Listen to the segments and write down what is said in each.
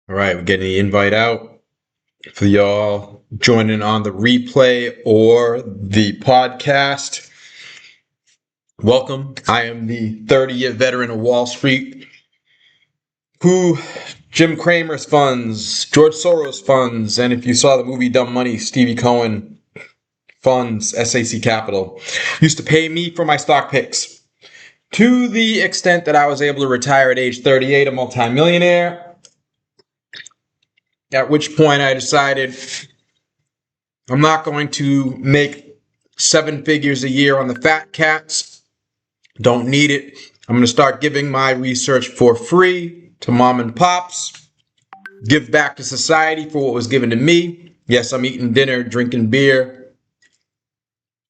All right, we're getting the invite out for y'all joining on the replay or the podcast. Welcome. I am the 30-year veteran of Wall Street who Jim Cramer's funds, George Soros funds, and if you saw the movie Dumb Money, Stevie Cohen funds, SAC Capital, used to pay me for my stock picks. To the extent that I was able to retire at age 38, a multimillionaire, at which point I decided I'm not going to make 7 figures a year on the fat cats. Don't need it. I'm going to start giving my research for free to mom and pops. Give back to society for what was given to me. Yes, I'm eating dinner, drinking beer.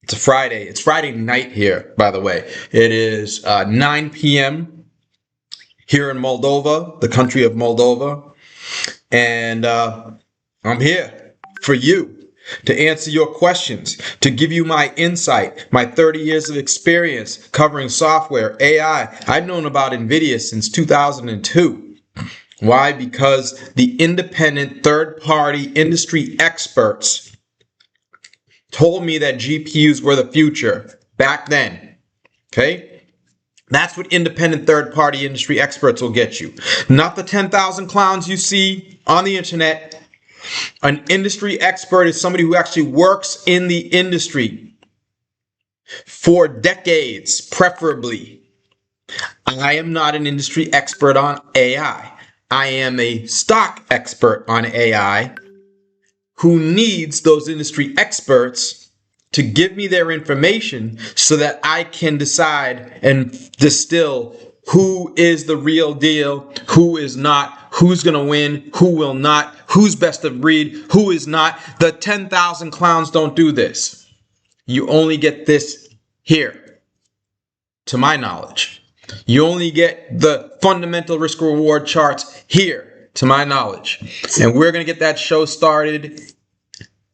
It's a Friday. It's Friday night here, by the way. It is 9 p.m. here in Moldova, the country of Moldova. And I'm here for you to answer your questions, to give you my insight, my 30 years of experience covering software, AI. I've known about NVIDIA since 2002. Why? Because the independent third-party industry experts told me that GPUs were the future back then. Okay? That's what independent third-party industry experts will get you. Not the 10,000 clowns you see on the internet. An industry expert is somebody who actually works in the industry for decades, preferably. I am not an industry expert on AI. I am a stock expert on AI who needs those industry experts to give me their information so that I can decide and distill who is the real deal, who is not, who's going to win, who will not, who's best of breed, who is not. The 10,000 clowns don't do this. You only get this here, to my knowledge. You only get the fundamental risk reward charts here, to my knowledge. And we're going to get that show started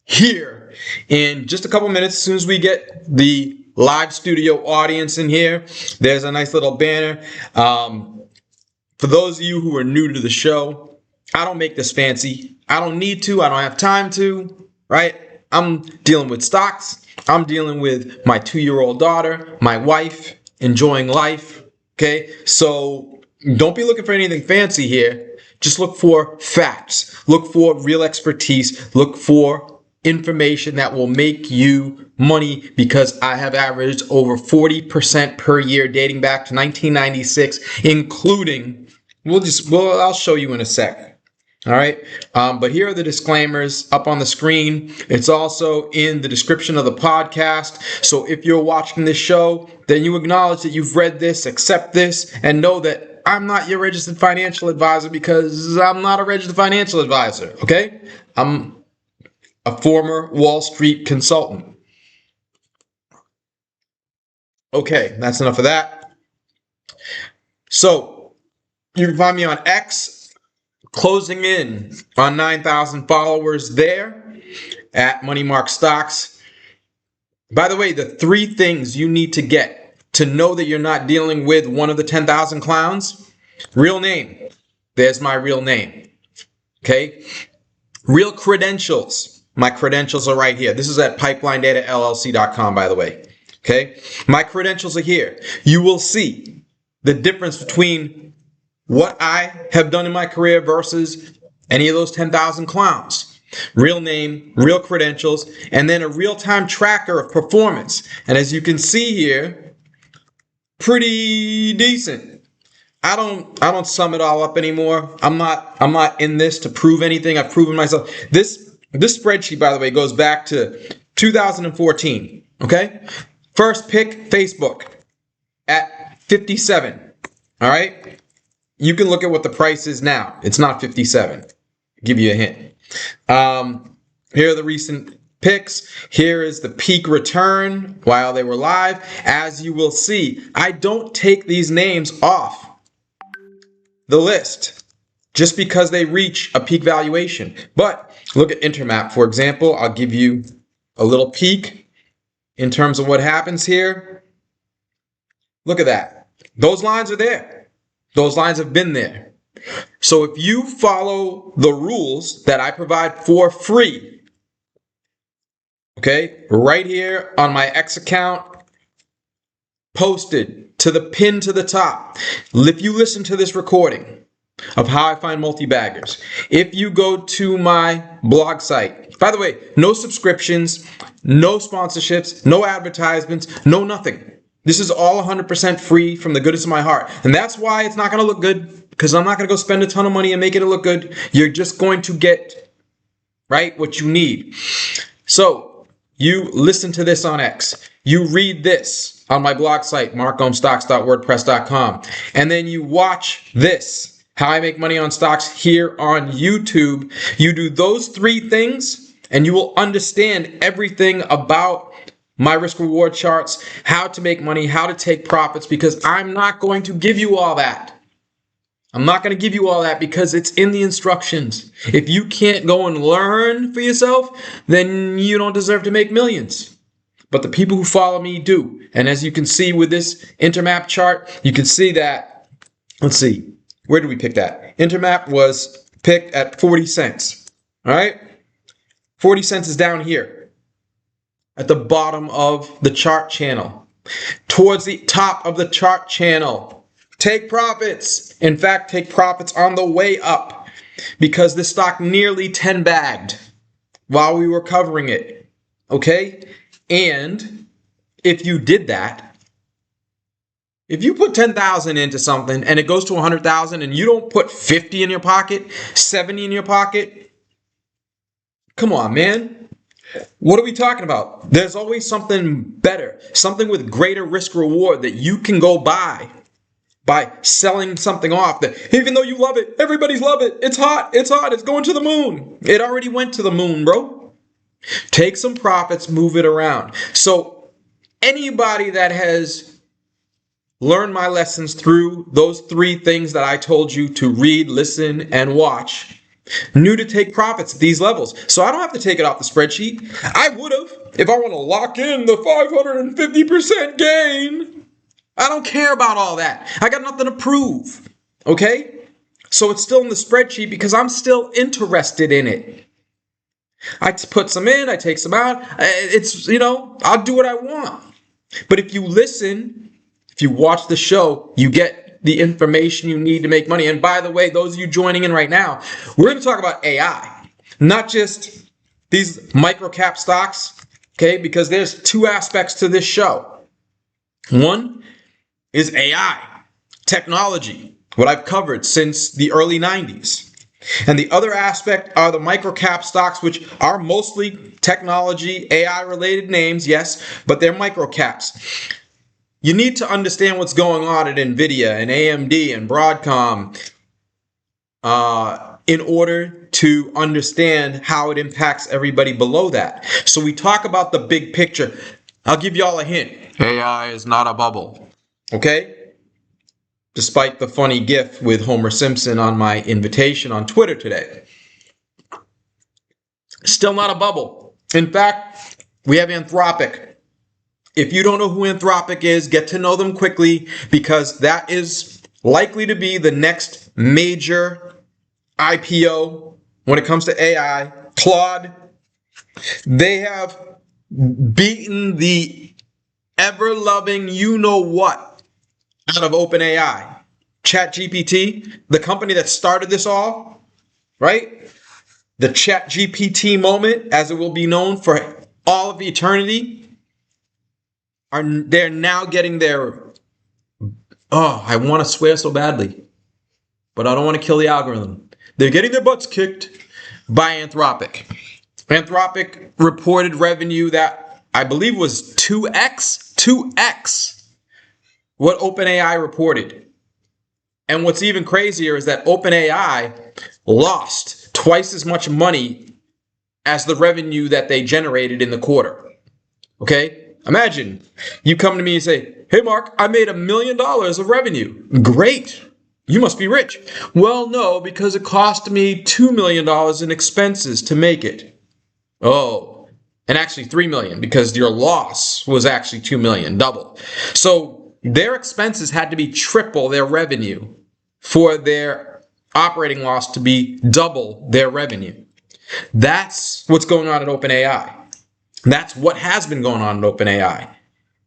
here in just a couple minutes. As soon as we get the live studio audience in here, there's a nice little banner. For those of you who are new to the show, I don't make this fancy. I don't need to. I don't have time to, right? I'm dealing with stocks. I'm dealing with my 2-year-old daughter, my wife, enjoying life. Okay, so don't be looking for anything fancy here. Just look for facts. Look for real expertise. Look for information that will make you money, because I have averaged over 40% per year dating back to 1996, including, I'll show you in a sec. All right. But here are the disclaimers up on the screen. It's also in the description of the podcast. So if you're watching this show, then you acknowledge that you've read this, accept this, and know that I'm not your registered financial advisor, because I'm not a registered financial advisor. Okay. I'm a former Wall Street consultant. Okay, that's enough of that. So you can find me on X, closing in on 9,000 followers there at Money Mark Stocks. By the way, the 3 things you need to get to know that you're not dealing with one of the 10,000 clowns: real name. There's my real name. Okay. Real credentials. My credentials are right here. This is at pipelinedatallc.com, by the way. Okay. My credentials are here. You will see the difference between what I have done in my career versus any of those 10,000 clowns. Real name, real credentials, and then a real-time tracker of performance. And as you can see here, pretty decent. I don't sum it all up anymore. I'm not in this to prove anything. I've proven myself. This spreadsheet, by the way, goes back to 2014. Okay? First pick, Facebook at 57. All right? You can look at what the price is now. It's not 57. I'll give you a hint. Here are the recent picks. Here is the peak return while they were live. As you will see, I don't take these names off the list just because they reach a peak valuation. But look at Intermap, for example. I'll give you a little peek in terms of what happens here. Look at that. Those lines are there. Those lines have been there. So if you follow the rules that I provide for free, okay, right here on my X account, posted to the pin to the top, if you listen to this recording of how I find multi-baggers, if you go to my blog site, by the way, no subscriptions, no sponsorships, no advertisements, no nothing. This is all 100% free from the goodness of my heart. And that's why it's not going to look good, because I'm not going to go spend a ton of money and make it look good. You're just going to get, right, what you need. So you listen to this on X. You read this on my blog site, markohmstocks.wordpress.com. And then you watch this, how I make money on stocks, here on YouTube. You do those three things and you will understand everything about my risk reward charts, how to make money, how to take profits, because I'm not going to give you all that. I'm not going to give you all that because it's in the instructions. If you can't go and learn for yourself, then you don't deserve to make millions. But the people who follow me do. And as you can see with this Intermap chart, you can see that, let's see, where did we pick that? Intermap was picked at 40 cents. All right? 40 cents is down here at the bottom of the chart channel. Towards the top of the chart channel. Take profits. In fact, take profits on the way up, because the stock nearly 10 bagged while we were covering it. Okay? And if you did that, if you put 10,000 into something and it goes to 100,000 and you don't put 50 in your pocket, 70 in your pocket, come on, man. What are we talking about? There's always something better, something with greater risk reward that you can go buy by selling something off that, even though you love it, everybody's love it. It's hot. It's hot. It's going to the moon. It already went to the moon, bro. Take some profits, move it around. So anybody that has learned my lessons through those three things that I told you to read, listen, and watch, knew to take profits at these levels. So I don't have to take it off the spreadsheet. I would have if I want to lock in the 550% gain. I don't care about all that. I got nothing to prove. Okay? So it's still in the spreadsheet because I'm still interested in it. I put some in, I take some out. It's, I'll do what I want. But if you listen, if you watch the show, you get the information you need to make money. And by the way, those of you joining in right now, we're going to talk about AI, not just these micro cap stocks, okay? Because there's two aspects to this show. One is AI, technology, what I've covered since the early 90s. And the other aspect are the micro cap stocks, which are mostly technology, AI related names, yes, but they're micro caps. You need to understand what's going on at NVIDIA and AMD and Broadcom in order to understand how it impacts everybody below that. So we talk about the big picture. I'll give y'all a hint. AI is not a bubble, okay? Despite the funny gif with Homer Simpson on my invitation on Twitter today. Still not a bubble. In fact, we have Anthropic. If you don't know who Anthropic is, get to know them quickly, because that is likely to be the next major IPO when it comes to AI. Claude, they have beaten the ever-loving you-know-what out of OpenAI. ChatGPT, the company that started this all, right? The ChatGPT moment, as it will be known for all of eternity, they're now getting their, I want to swear so badly, but I don't want to kill the algorithm. They're getting their butts kicked by Anthropic. Anthropic reported revenue that I believe was 2x what OpenAI reported. And what's even crazier is that OpenAI lost twice as much money as the revenue that they generated in the quarter. Okay? Imagine you come to me and say, hey, Mark, I made $1 million of revenue. Great. You must be rich. Well, no, because it cost me $2 million in expenses to make it. Oh, and actually $3 million, because your loss was actually $2 million, double. So their expenses had to be triple their revenue for their operating loss to be double their revenue. That's what's going on at OpenAI. That's what has been going on at OpenAI.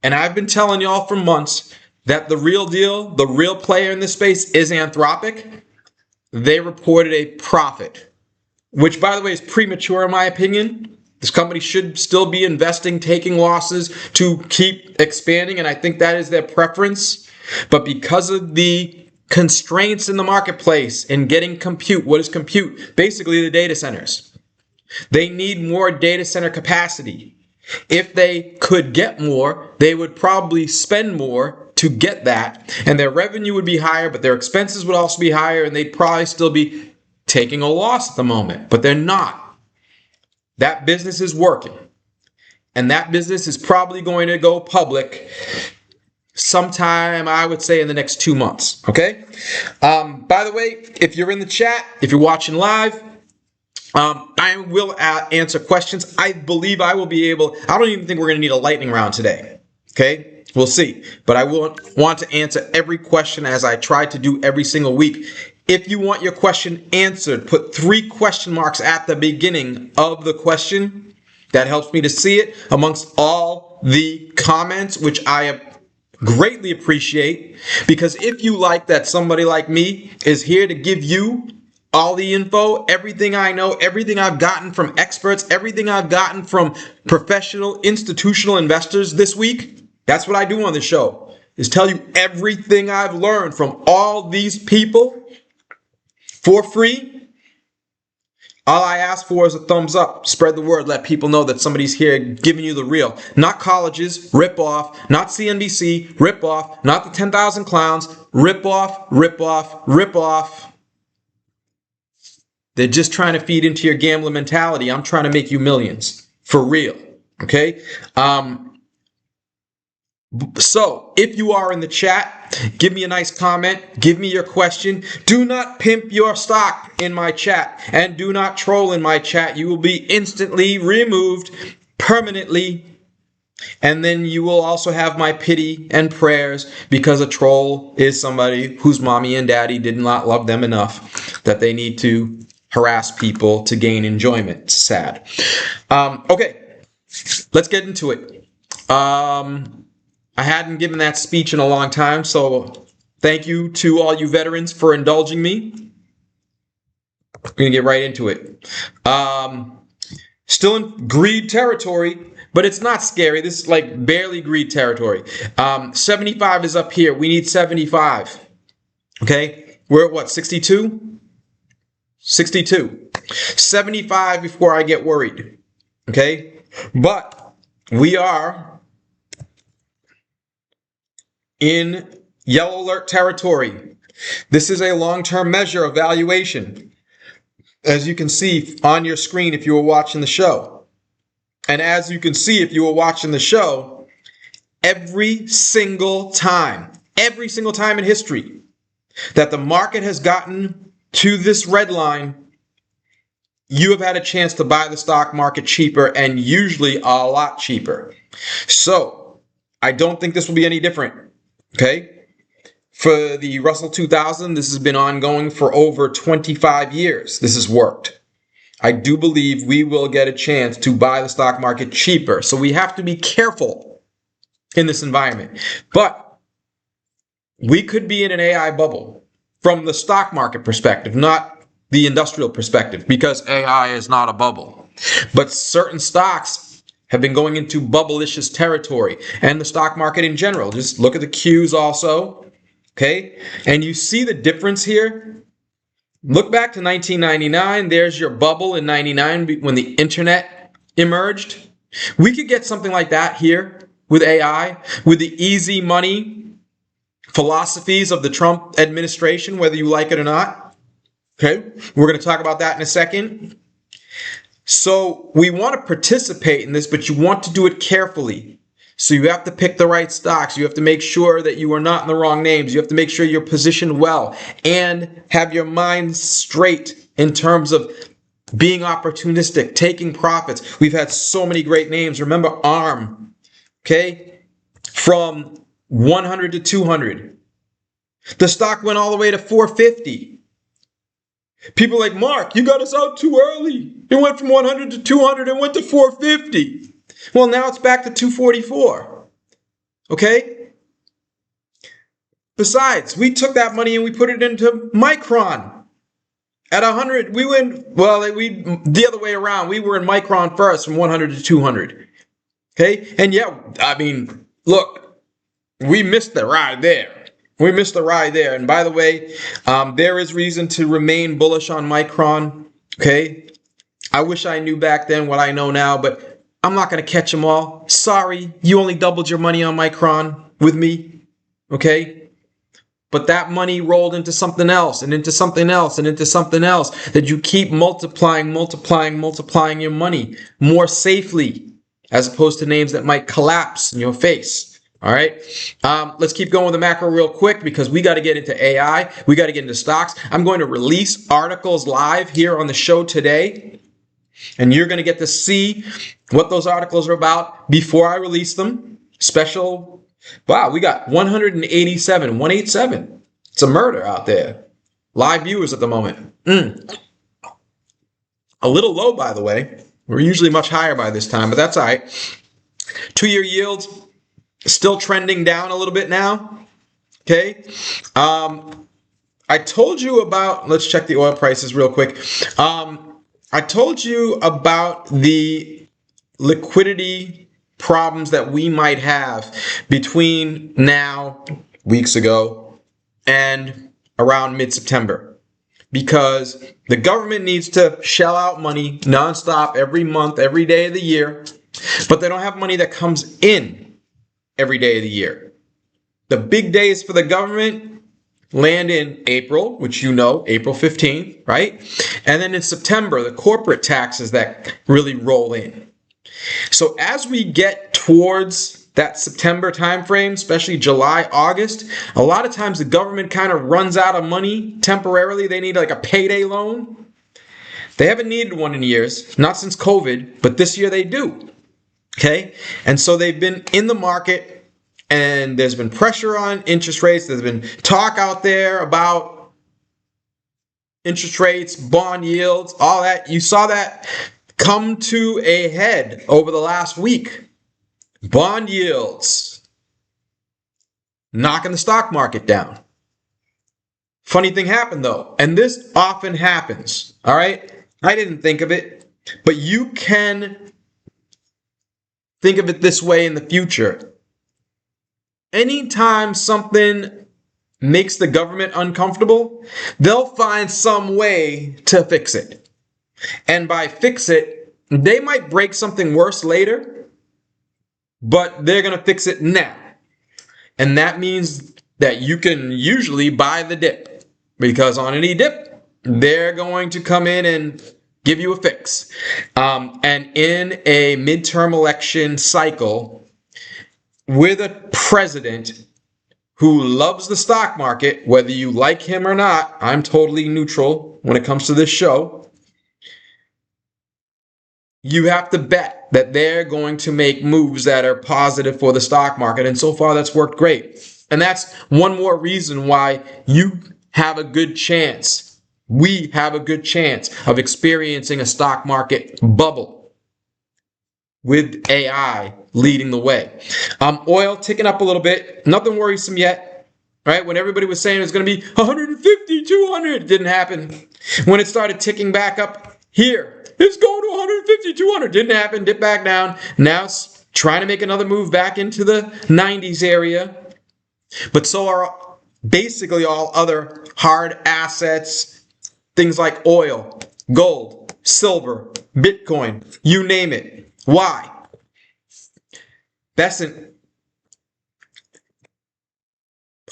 And I've been telling y'all for months that the real deal, the real player in this space is Anthropic. They reported a profit, which, by the way, is premature in my opinion. This company should still be investing, taking losses to keep expanding, and I think that is their preference. But because of the constraints in the marketplace in getting compute, what is compute? Basically the data centers. They need more data center capacity. If they could get more, they would probably spend more to get that, and their revenue would be higher, but their expenses would also be higher, and they'd probably still be taking a loss at the moment, but they're not. That business is working, and that business is probably going to go public sometime, I would say, in the next 2 months, okay? By the way, if you're in the chat, if you're watching live, I will answer questions. I believe I will be able, I don't even think we're going to need a lightning round today, okay? We'll see. But I will want to answer every question as I try to do every single week. If you want your question answered, put 3 question marks at the beginning of the question. That helps me to see it amongst all the comments, which I greatly appreciate. Because if you like that somebody like me is here to give you all the info, everything I know, everything I've gotten from experts, everything I've gotten from professional institutional investors this week, that's what I do on the show, is tell you everything I've learned from all these people for free. All I ask for is a thumbs up. Spread the word. Let people know that somebody's here giving you the real. Not colleges, rip off. Not CNBC, rip off. Not the 10,000 clowns, rip off, rip off, rip off. They're just trying to feed into your gambling mentality. I'm trying to make you millions. For real. Okay? So, if you are in the chat, give me a nice comment. Give me your question. Do not pimp your stock in my chat. And do not troll in my chat. You will be instantly removed permanently. And then you will also have my pity and prayers, because a troll is somebody whose mommy and daddy did not love them enough that they need to harass people to gain enjoyment. It's sad. Okay, let's get into it. I hadn't given that speech in a long time, so thank you to all you veterans for indulging me. We're going to get right into it. Still in greed territory, but it's not scary. This is like barely greed territory. 75 is up here. We need 75. Okay, we're at what, 62? 62. 75 before I get worried. Okay, but we are in yellow alert territory. This is a long-term measure of valuation, as you can see on your screen if you were watching the show. And as you can see if you were watching the show, every single time in history that the market has gotten to this red line, you have had a chance to buy the stock market cheaper, and usually a lot cheaper. So I don't think this will be any different. Okay, for the Russell 2000, this has been ongoing for over 25 years. This has worked. I do believe we will get a chance to buy the stock market cheaper. So we have to be careful in this environment. But we could be in an AI bubble from the stock market perspective, not the industrial perspective, because AI is not a bubble. But certain stocks have been going into bubblicious territory, and the stock market in general. Just look at the Qs also, okay? And you see the difference here. Look back to 1999. There's your bubble in 99 when the internet emerged. We could get something like that here with AI, with the easy money philosophies of the Trump administration, whether you like it or not. Okay? We're going to talk about that in a second. So we want to participate in this, but you want to do it carefully. So you have to pick the right stocks. You have to make sure that you are not in the wrong names. You have to make sure you're positioned well and have your mind straight in terms of being opportunistic, taking profits. We've had so many great names. Remember ARM, okay? From 100 to 200. The stock went all the way to 450. People like, Mark, you got us out too early. It went from 100 to 200 and went to 450. Well, now it's back to 244. Okay? Besides, we took that money and we put it into Micron. At 100, we went, well, the other way around. We were in Micron first from 100 to 200. Okay? And yeah, I mean, look, we missed the ride there. We missed the ride there. And by the way, there is reason to remain bullish on Micron. Okay? I wish I knew back then what I know now, but I'm not going to catch them all. Sorry, you only doubled your money on Micron with me. Okay? But that money rolled into something else and into something else and into something else that you keep multiplying your money more safely as opposed to names that might collapse in your face. All right. Let's keep going with the macro real quick because we got to get into AI. We got to get into stocks. I'm going to release articles live here on the show today. And you're going to get to see what those articles are about before I release them. Special. Wow, we got 187. It's a murder out there. Live viewers at the moment. A little low, by the way. We're usually much higher by this time, but that's all right. 2-year yields still trending down a little bit now. Okay. I told you about, let's check the oil prices real quick. I told you about the liquidity problems that we might have between now, weeks ago, and around mid-September. Because the government needs to shell out money nonstop every month, every day of the year, but they don't have money that comes in every day of the year. The big days for the government land in April, which you know, April 15th, right? And then in September, the corporate taxes that really roll in. So as we get towards that September timeframe, especially July, August, a lot of times the government kind of runs out of money temporarily. They need like a payday loan. They haven't needed one in years, not since COVID, but this year they do. Okay? And so they've been in the market and there's been pressure on interest rates. There's been talk out there about interest rates, bond yields, all that. You saw that come to a head over the last week. Bond yields knocking the stock market down. Funny thing happened though, and this often happens, all right? I didn't think of it, but you can think of it this way in the future. Anytime something makes the government uncomfortable, they'll find some way to fix it. And by fix it, they might break something worse later, but they're going to fix it now. And that means that you can usually buy the dip, because on any dip, they're going to come in and give you a fix. And in a midterm election cycle, with a president who loves the stock market, whether you like him or not, I'm totally neutral when it comes to this show. You have to bet that they're going to make moves that are positive for the stock market. And so far, that's worked great. And that's one more reason why you have a good chance. We have a good chance of experiencing a stock market bubble with AI leading the way. Oil ticking up a little bit. Nothing worrisome yet. Right? When everybody was saying it was going to be 150, 200, it didn't happen. When it started ticking back up here, it's going to 150, 200. Didn't happen. Dipped back down. Now it's trying to make another move back into the 90s area. But so are basically all other hard assets. Things like oil, gold, silver, Bitcoin, you name it. Why?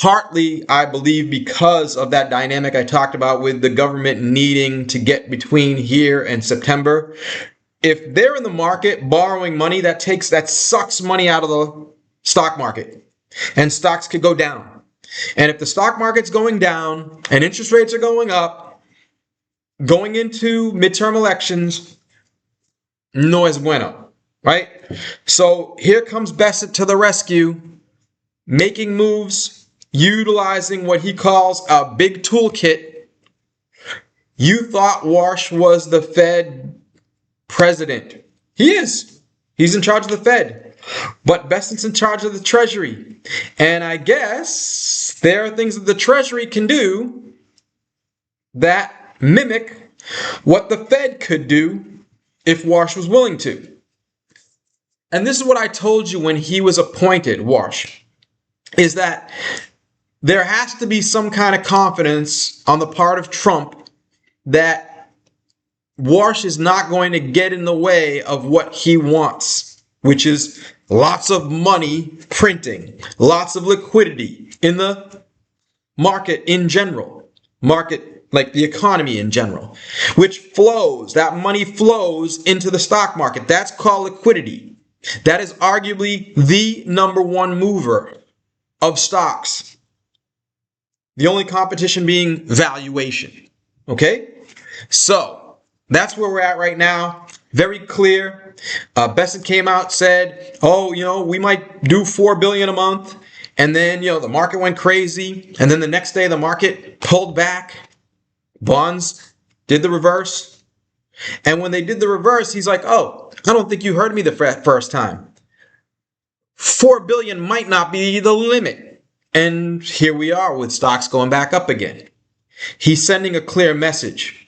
Partly, I believe, because of that dynamic I talked about with the government needing to get between here and September. If they're in the market borrowing money, that sucks money out of the stock market, and stocks could go down. And if the stock market's going down and interest rates are going up, going into midterm elections, no es bueno, right? So here comes Bassett to the rescue, making moves, utilizing what he calls a big toolkit You thought Warsh was the Fed president. He is. He's in charge of the Fed. But Bessent's in charge of the Treasury. And I guess there are things that the Treasury can do that mimic what the Fed could do if Warsh was willing to. And this is what I told you when he was appointed, Warsh, is that there has to be some kind of confidence on the part of Trump that Warsh is not going to get in the way of what he wants, which is lots of money printing, lots of liquidity in the market in general, market like the economy in general, which flows, that money flows into the stock market. That's called liquidity. That is arguably the number one mover of stocks. The only competition being valuation. Okay? So, that's where we're at right now. Very clear. Bessent came out, said, oh, we might do $4 billion a month. And then, the market went crazy. And then the next day, the market pulled back. Bonds did the reverse. And when they did the reverse, he's like, oh, I don't think you heard me the first time. 4 billion might not be the limit. And here we are with stocks going back up again. He's sending a clear message.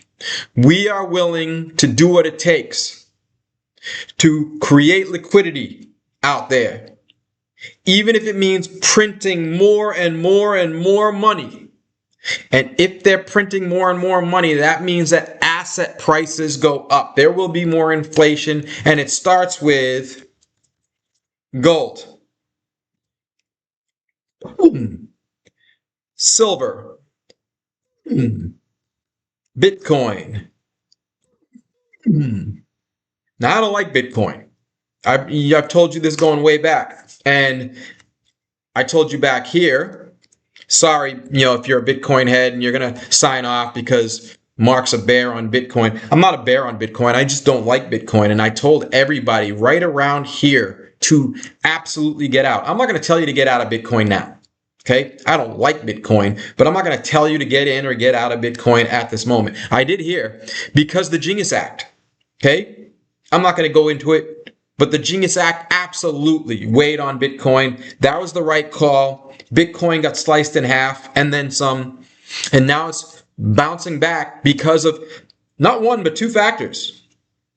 We are willing to do what it takes to create liquidity out there, even if it means printing more and more and more money. And if they're printing more and more money, that means that asset prices go up. There will be more inflation, and it starts with gold, silver, Bitcoin. Now, I don't like Bitcoin. I've told you this going way back. And I told you back here, sorry, if you're a Bitcoin head and you're going to sign off because Mark's a bear on Bitcoin. I'm not a bear on Bitcoin. I just don't like Bitcoin. And I told everybody right around here to absolutely get out. I'm not going to tell you to get out of Bitcoin now. Okay, I don't like Bitcoin, but I'm not going to tell you to get in or get out of Bitcoin at this moment. I did here because the Genius Act. Okay, I'm not going to go into it, but the Genius Act absolutely weighed on Bitcoin. That was the right call. Bitcoin got sliced in half and then some, and now it's bouncing back because of not one but two factors.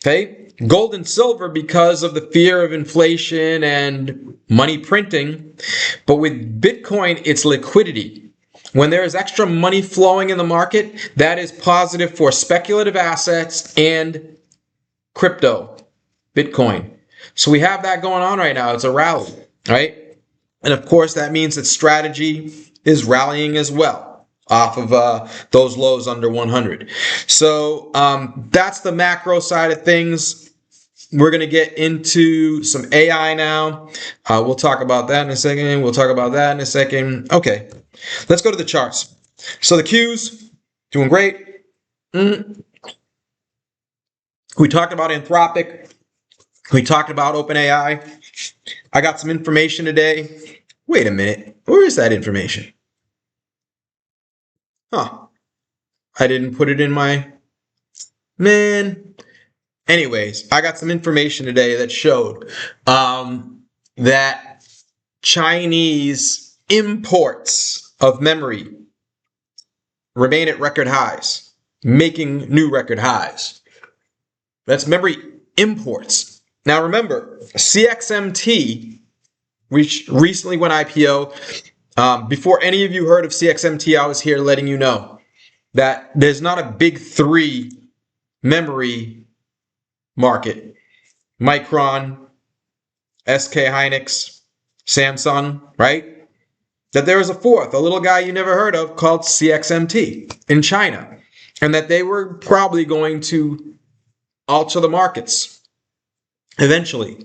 Okay, gold and silver because of the fear of inflation and money printing. But with Bitcoin, it's liquidity. When there is extra money flowing in the market, that is positive for speculative assets and crypto, Bitcoin. So we have that going on right now. It's a rally, right? And of course, that means that strategy is rallying as well off of those lows under 100. So that's the macro side of things. We're going to get into some AI now. We'll talk about that in a second. Okay, let's go to the charts. So the Qs, doing great. We talked about Anthropic. We talked about OpenAI. I got some information today. Wait a minute. Where is that information? I didn't put it in my... Man... Anyways, I got some information today that showed that Chinese imports of memory remain at record highs, making new record highs. That's memory imports. Now remember, CXMT, which recently went IPO. Before any of you heard of CXMT, I was here letting you know that there's not a big three memory market. Micron, SK Hynix, Samsung, right? That there is a fourth, a little guy you never heard of called CXMT in China. And that they were probably going to alter the markets eventually.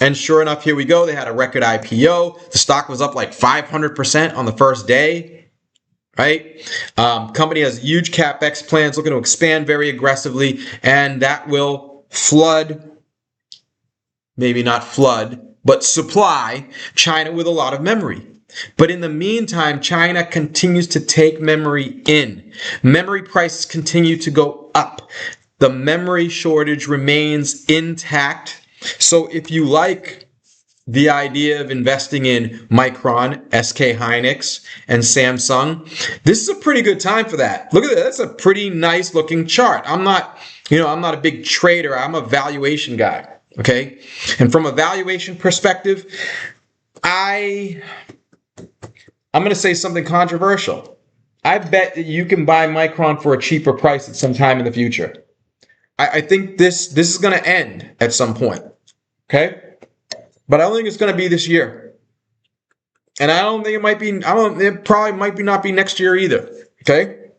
And sure enough, here we go. They had a record IPO. The stock was up like 500% on the first day. Right? Company has huge CapEx plans, looking to expand very aggressively, and that will flood, maybe not flood, but supply China with a lot of memory. But in the meantime, China continues to take memory in. Memory prices continue to go up. The memory shortage remains intact. So if you like the idea of investing in Micron, SK Hynix, and Samsung, this is a pretty good time for that. Look at that. That's a pretty nice looking chart. I'm not a big trader. I'm a valuation guy. Okay. And from a valuation perspective, I'm going to say something controversial. I bet that you can buy Micron for a cheaper price at some time in the future. I think this is going to end at some point. Okay. But I don't think it's going to be this year. And I don't think it might be, it probably might be not be next year either. Okay.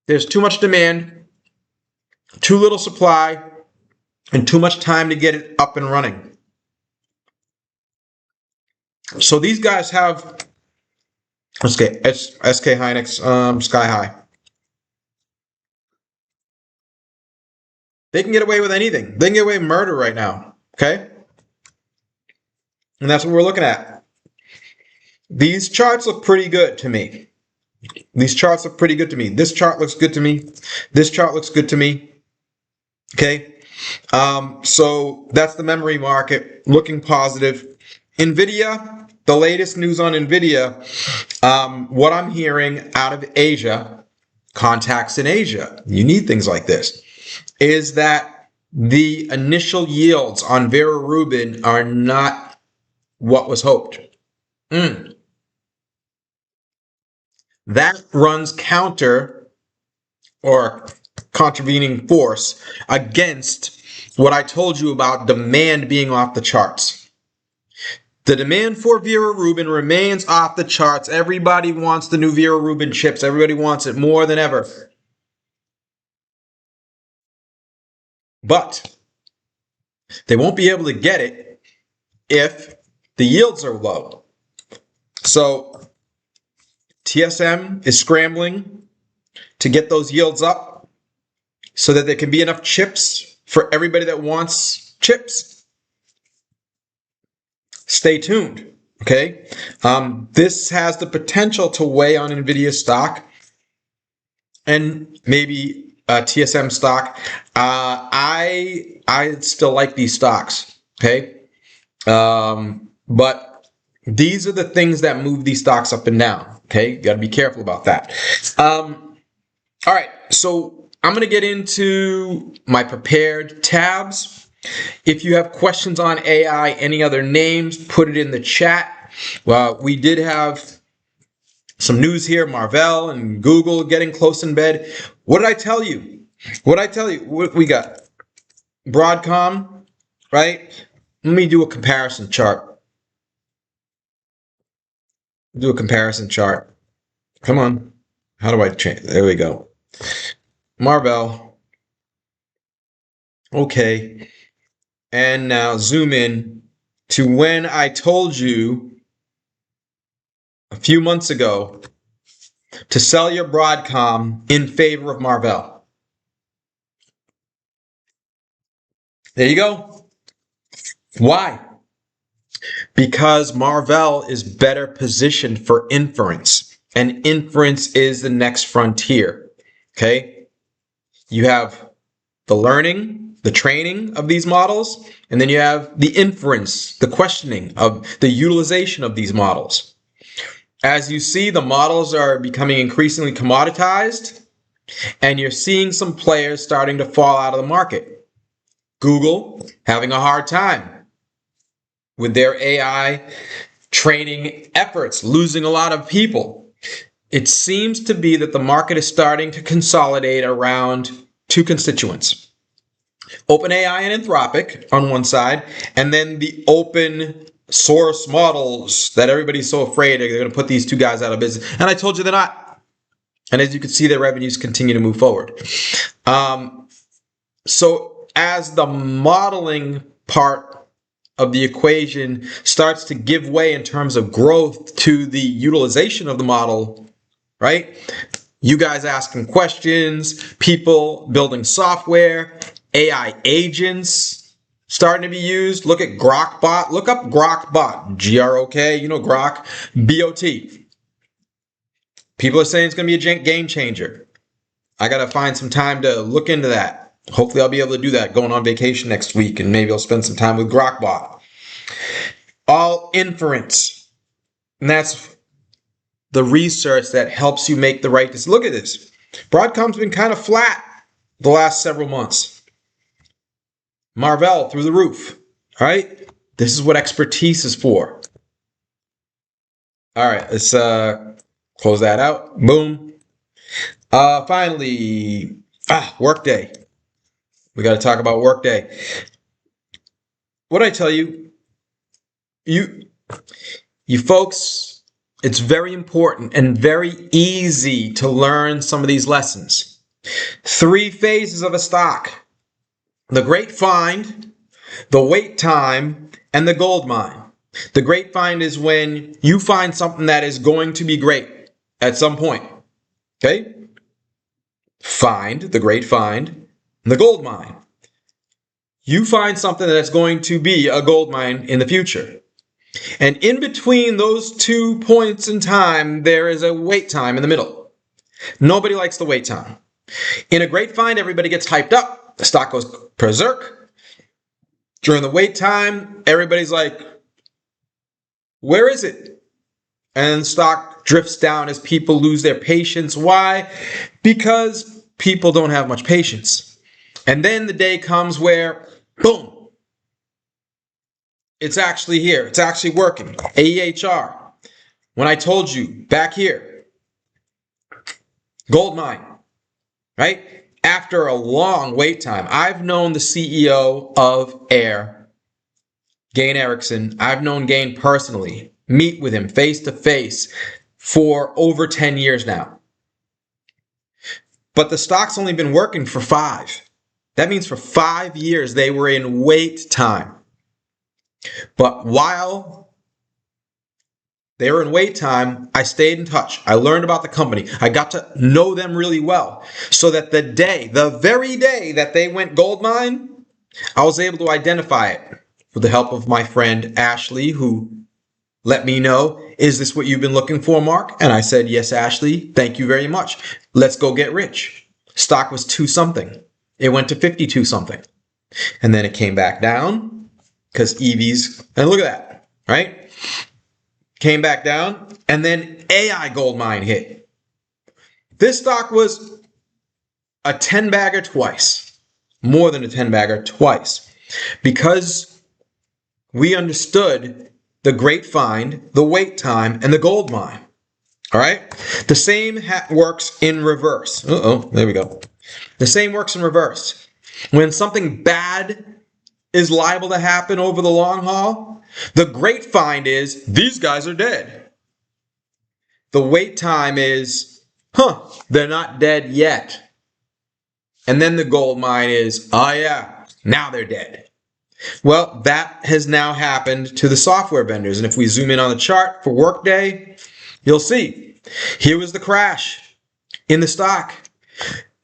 There's too much demand, too little supply, and too much time to get it up and running. So these guys have, SK Hynix, Sky High. They can get away with anything. They can get away with murder right now. Okay. And that's what we're looking at. These charts look pretty good to me. These charts look pretty good to me. This chart looks good to me. This chart looks good to me. Okay. So that's the memory market looking positive. NVIDIA, the latest news on NVIDIA, what I'm hearing out of Asia, contacts in Asia, you need things like this, is that the initial yields on Vera Rubin are not what was hoped. That runs counter or contravening force against what I told you about demand being off the charts. The demand for Vera Rubin remains off the charts. Everybody wants the new Vera Rubin chips. Everybody wants it more than ever. But they won't be able to get it if the yields are low. So TSM is scrambling to get those yields up so that there can be enough chips for everybody that wants chips. Stay tuned. Okay. This has the potential to weigh on NVIDIA stock and maybe TSM stock. I still like these stocks. Okay. But these are the things that move these stocks up and down. Okay. You got to be careful about that. All right. So I'm going to get into my prepared tabs. If you have questions on AI, any other names, put it in the chat. Well, we did have some news here, Marvell and Google getting close in bed. What did I tell you? What we got? Broadcom, right? Let me do a comparison chart. Do a comparison chart. Come on. How do I change? There we go. Marvell. Okay. And now zoom in to when I told you a few months ago to sell your Broadcom in favor of Marvell. There you go. Why? Because Marvell is better positioned for inference, and inference is the next frontier. Okay? You have the learning, the training of these models, and then you have the inference, the questioning of the utilization of these models. As you see, the models are becoming increasingly commoditized, and you're seeing some players starting to fall out of the market. Google having a hard time with their AI training efforts, losing a lot of people. It seems to be that the market is starting to consolidate around two constituents. OpenAI and Anthropic on one side, and then the open source models that everybody's so afraid they're going to put these two guys out of business. And I told you they're not. And as you can see, their revenues continue to move forward. So as the modeling part of the equation starts to give way in terms of growth to the utilization of the model, right? You guys asking questions, people building software, AI agents starting to be used. Look at Grokbot. Look up Grokbot. G-R-O-K, you know Grok, B-O-T. People are saying it's going to be a game changer. I got to find some time to look into that. Hopefully I'll be able to do that going on vacation next week, and maybe I'll spend some time with Grokbot. All inference. And that's the research that helps you make the right decision. Look at this. Broadcom's been kind of flat the last several months. Marvell through the roof. All right? This is what expertise is for. All right, let's close that out. Boom. Finally, Workday. We got to talk about Workday. What did I tell you? You folks, it's very important and very easy to learn some of these lessons. 3 phases of a stock: the great find, the wait time, and the gold mine. The great find is when you find something that is going to be great at some point. Okay? Find, the great find, and the gold mine. You find something that's going to be a gold mine in the future. And in between those 2 points in time, there is a wait time in the middle. Nobody likes the wait time. In a great find, everybody gets hyped up. The stock goes berserk. During the wait time, everybody's like, where is it? And the stock drifts down as people lose their patience. Why? Because people don't have much patience. And then the day comes where, boom, it's actually here. It's actually working. AEHR. When I told you back here, gold mine, right? After a long wait time, I've known the CEO of Air, Gain Erickson. I've known Gain personally, meet with him face to face for over 10 years now. But the stock's only been working for 5. That means for 5 years they were in wait time. But while they were in wait time, I stayed in touch. I learned about the company. I got to know them really well, so that the very day that they went gold mine, I was able to identify it with the help of my friend Ashley, who let me know, is this what you've been looking for, Mark? And I said, yes, Ashley, thank you very much. Let's go get rich. Stock was 2 something. It went to 52 something. And then it came back down. Because EVs, and look at that, right? Came back down, and then AI gold mine hit. This stock was a 10-bagger twice, more than a 10-bagger twice, because we understood the great find, the wait time, and the gold mine. All right? The same works in reverse. There we go. The same works in reverse. When something bad is liable to happen over the long haul, the great find is, these guys are dead. The wait time is, they're not dead yet. And then the gold mine is, oh yeah, now they're dead. Well, that has now happened to the software vendors. And if we zoom in on the chart for Workday, you'll see, here was the crash in the stock.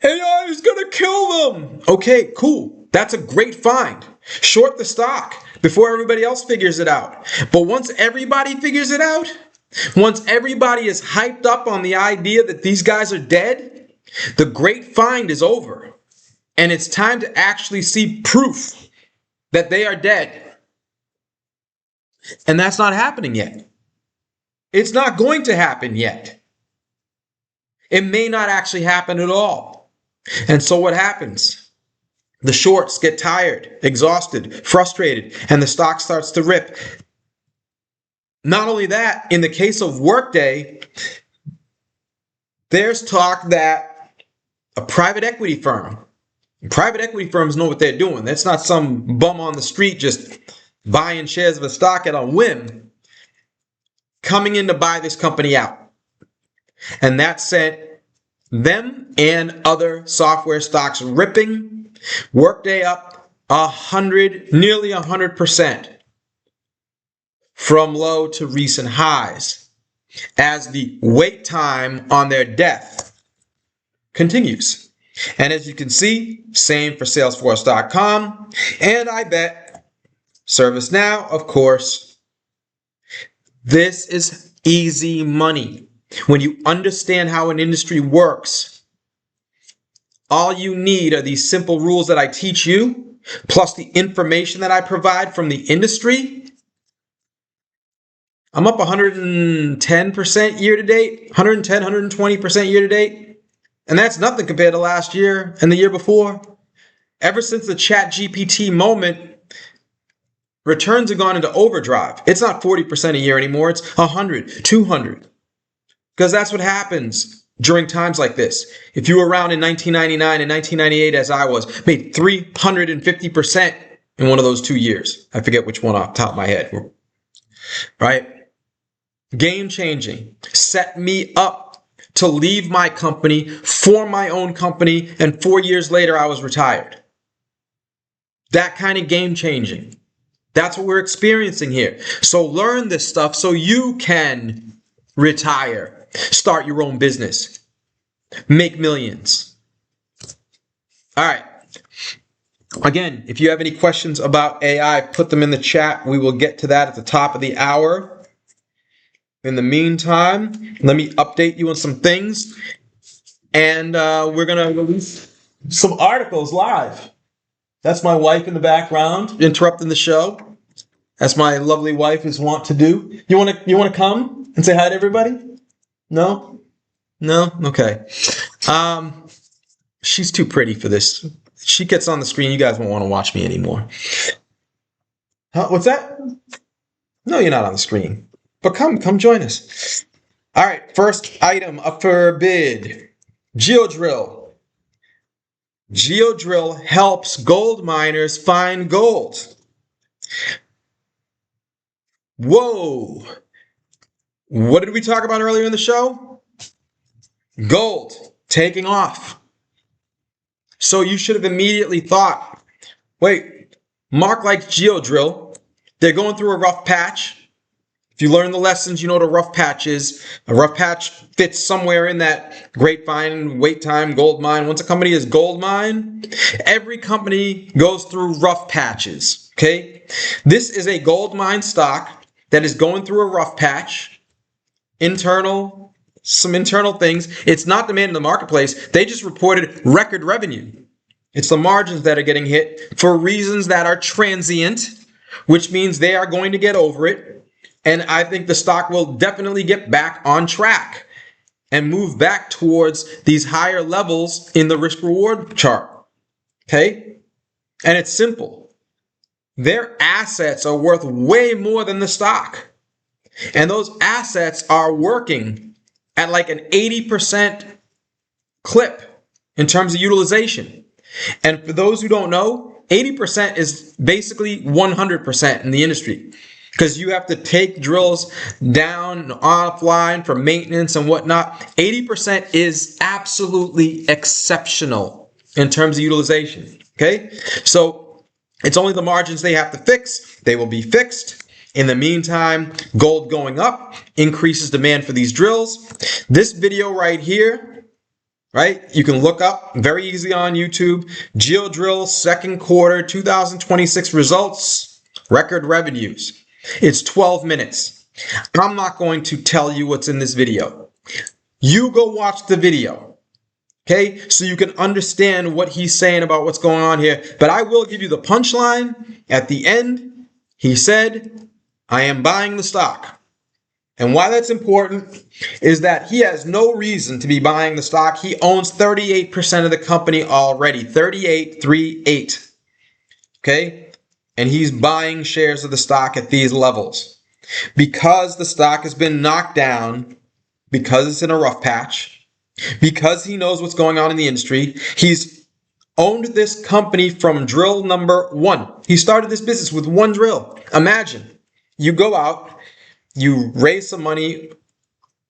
AI is going to kill them. Okay, cool. That's a great find. Short the stock before everybody else figures it out. But once everybody figures it out, once everybody is hyped up on the idea that these guys are dead, the great find is over. And it's time to actually see proof that they are dead. And that's not happening yet. It's not going to happen yet. It may not actually happen at all. And so what happens? The shorts get tired, exhausted, frustrated, and the stock starts to rip. Not only that, in the case of Workday, there's talk that a private equity firms know what they're doing. That's not some bum on the street just buying shares of a stock at a whim, coming in to buy this company out. And that sent them and other software stocks ripping. Workday up nearly 100% from low to recent highs as the wait time on their death continues. And as you can see, same for Salesforce.com. And I bet ServiceNow, of course. This is easy money. When you understand how an industry works, all you need are these simple rules that I teach you, plus the information that I provide from the industry. I'm up 110% year to date, 110, 120% year to date. And that's nothing compared to last year and the year before. Ever since the ChatGPT moment, returns have gone into overdrive. It's not 40% a year anymore. It's 100, 200. Because that's what happens during times like this. If you were around in 1999 and 1998, as I was, made 350% in one of those 2 years. I forget which one off the top of my head. Right? Game changing. Set me up to leave my company, form my own company, and 4 years later I was retired. That kind of game changing. That's what we're experiencing here. So learn this stuff so you can retire, start your own business, make millions. All right. Again, if you have any questions about AI, put them in the chat. We will get to that at the top of the hour. In the meantime, let me update you on some things. And we're going to release some articles live. That's my wife in the background interrupting the show. As my lovely wife is wont to do. You want to come and say hi to everybody? No? No? Okay. She's too pretty for this. She gets on the screen, you guys won't want to watch me anymore. What's that? No, you're not on the screen. But come join us. All right, first item up for bid. GeoDrill. GeoDrill helps gold miners find gold. Whoa. What did we talk about earlier in the show? Gold taking off. So you should have immediately thought, wait, Mark likes GeoDrill. They're going through a rough patch. If you learn the lessons, you know what a rough patch is. A rough patch fits somewhere in that grapevine, wait time, gold mine. Once a company is gold mine, every company goes through rough patches, okay? This is a gold mine stock that is going through a rough patch, some internal things. It's not demand in the marketplace. They just reported record revenue. It's the margins that are getting hit for reasons that are transient, which means they are going to get over it. And I think the stock will definitely get back on track and move back towards these higher levels in the risk reward chart. Okay? And it's simple. Their assets are worth way more than the stock. And those assets are working at like an 80% clip in terms of utilization. And for those who don't know, 80% is basically 100% in the industry. Because you have to take drills down offline for maintenance and whatnot. 80% is absolutely exceptional in terms of utilization. Okay? So it's only the margins they have to fix. They will be fixed. In the meantime, gold going up increases demand for these drills. This video right here, right? You can look up very easy on YouTube. GeoDrill second quarter 2026 results, record revenues. It's 12 minutes. I'm not going to tell you what's in this video. You go watch the video. Okay, so you can understand what he's saying about what's going on here. But I will give you the punchline. At the end, he said, I am buying the stock. And why that's important is that he has no reason to be buying the stock. He owns 38% of the company already. 38. Okay? And he's buying shares of the stock at these levels. Because the stock has been knocked down, because it's in a rough patch, because he knows what's going on in the industry. He's owned this company from drill number 1. He started this business with 1 drill. Imagine you go out, you raise some money,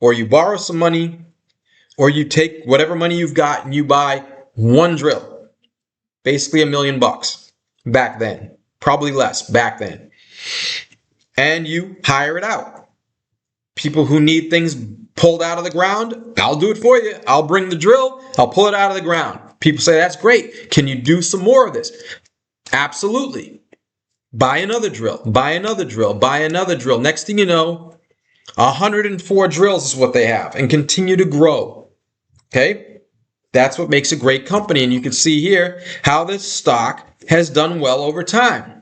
or you borrow some money, or you take whatever money you've got and you buy 1 drill. Basically $1 million back then. Probably less back then. And you hire it out. People who need things pulled out of the ground, I'll do it for you. I'll bring the drill. I'll pull it out of the ground. People say, that's great. Can you do some more of this? Absolutely. Buy another drill, buy another drill, buy another drill. Next thing you know, 104 drills is what they have, and continue to grow. Okay? That's what makes a great company. And you can see here how this stock has done well over time.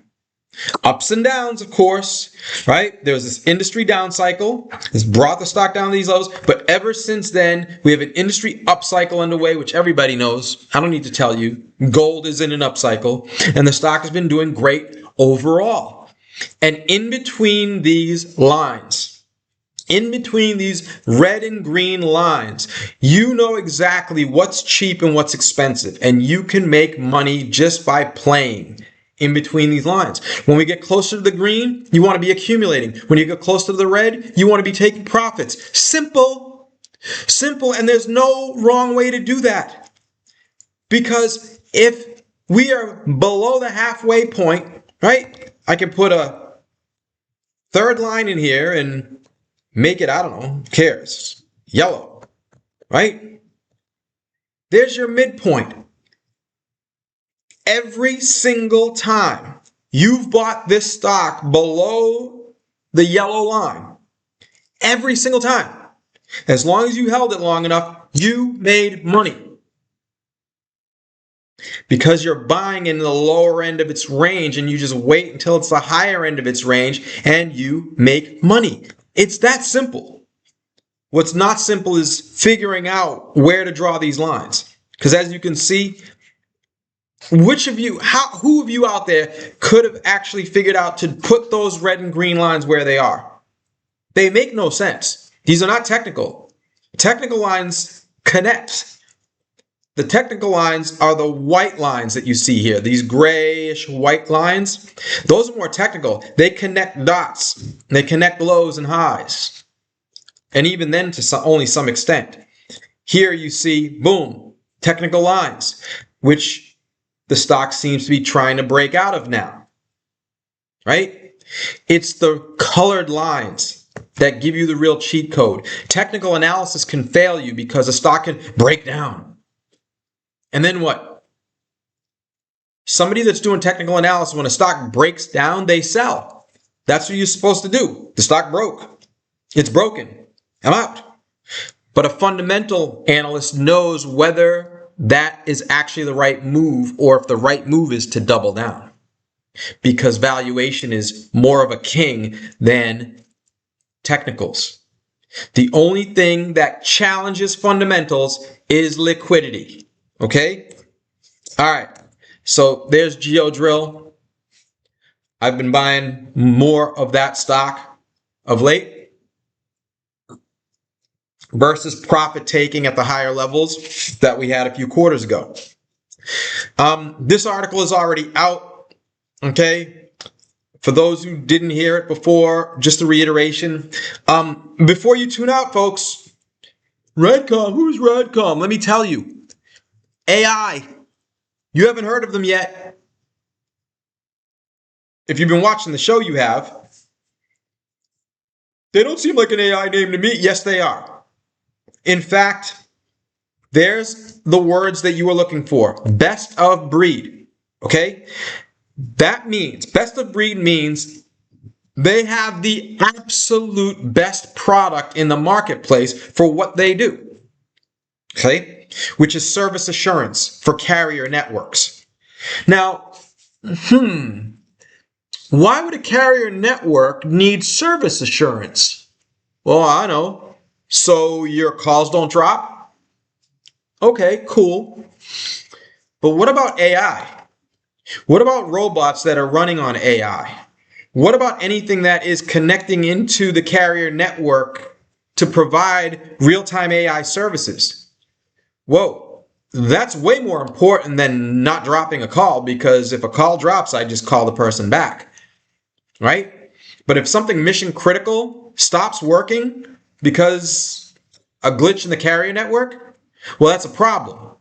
Ups and downs, of course, right? There was this industry down cycle. It's brought the stock down to these levels. But ever since then, we have an industry up cycle underway, which everybody knows. I don't need to tell you. Gold is in an up cycle. And the stock has been doing great overall. And in between these lines, in between these red and green lines, you know exactly what's cheap and what's expensive. And you can make money just by playing in between these lines. When we get closer to the green, you want to be accumulating. When you get closer to the red, you want to be taking profits. Simple. Simple. And there's no wrong way to do that. Because if we are below the halfway point, right? I can put a third line in here and make it, I don't know, who cares? Yellow, right? There's your midpoint. Every single time you've bought this stock below the yellow line, every single time, as long as you held it long enough, you made money. Because you're buying in the lower end of its range and you just wait until it's the higher end of its range and you make money. It's that simple. What's not simple is figuring out where to draw these lines. Because as you can see, who of you out there could have actually figured out to put those red and green lines where they are? They make no sense. These are not technical. Technical lines connect. The technical lines are the white lines that you see here. These grayish white lines, those are more technical. They connect dots. They connect lows and highs. And even then to only some extent. Here you see, boom, technical lines, which the stock seems to be trying to break out of now, right? It's the colored lines that give you the real cheat code. Technical analysis can fail you because a stock can break down. And then what? Somebody that's doing technical analysis, when a stock breaks down, they sell. That's what you're supposed to do. The stock broke. It's broken. I'm out. But a fundamental analyst knows whether that is actually the right move or if the right move is to double down. Because valuation is more of a king than technicals. The only thing that challenges fundamentals is liquidity. Okay? All right. So there's GeoDrill. I've been buying more of that stock of late versus profit taking at the higher levels that we had a few quarters ago. This article is already out. Okay. For those who didn't hear it before, just a reiteration. Before you tune out, folks, Redcom, who's Redcom? Let me tell you. AI. You haven't heard of them yet. If you've been watching the show, you have. They don't seem like an AI name to me. Yes, they are. In fact, there's the words that you were looking for. Best of breed. Okay? That means, best of breed means they have the absolute best product in the marketplace for what they do. Okay? Which is service assurance for carrier networks. Now, why would a carrier network need service assurance? Well, I know. So your calls don't drop? Okay, cool. But what about AI? What about robots that are running on AI? What about anything that is connecting into the carrier network to provide real-time AI services? Whoa, that's way more important than not dropping a call, because if a call drops, I just call the person back, right? But if something mission critical stops working because a glitch in the carrier network, well, that's a problem.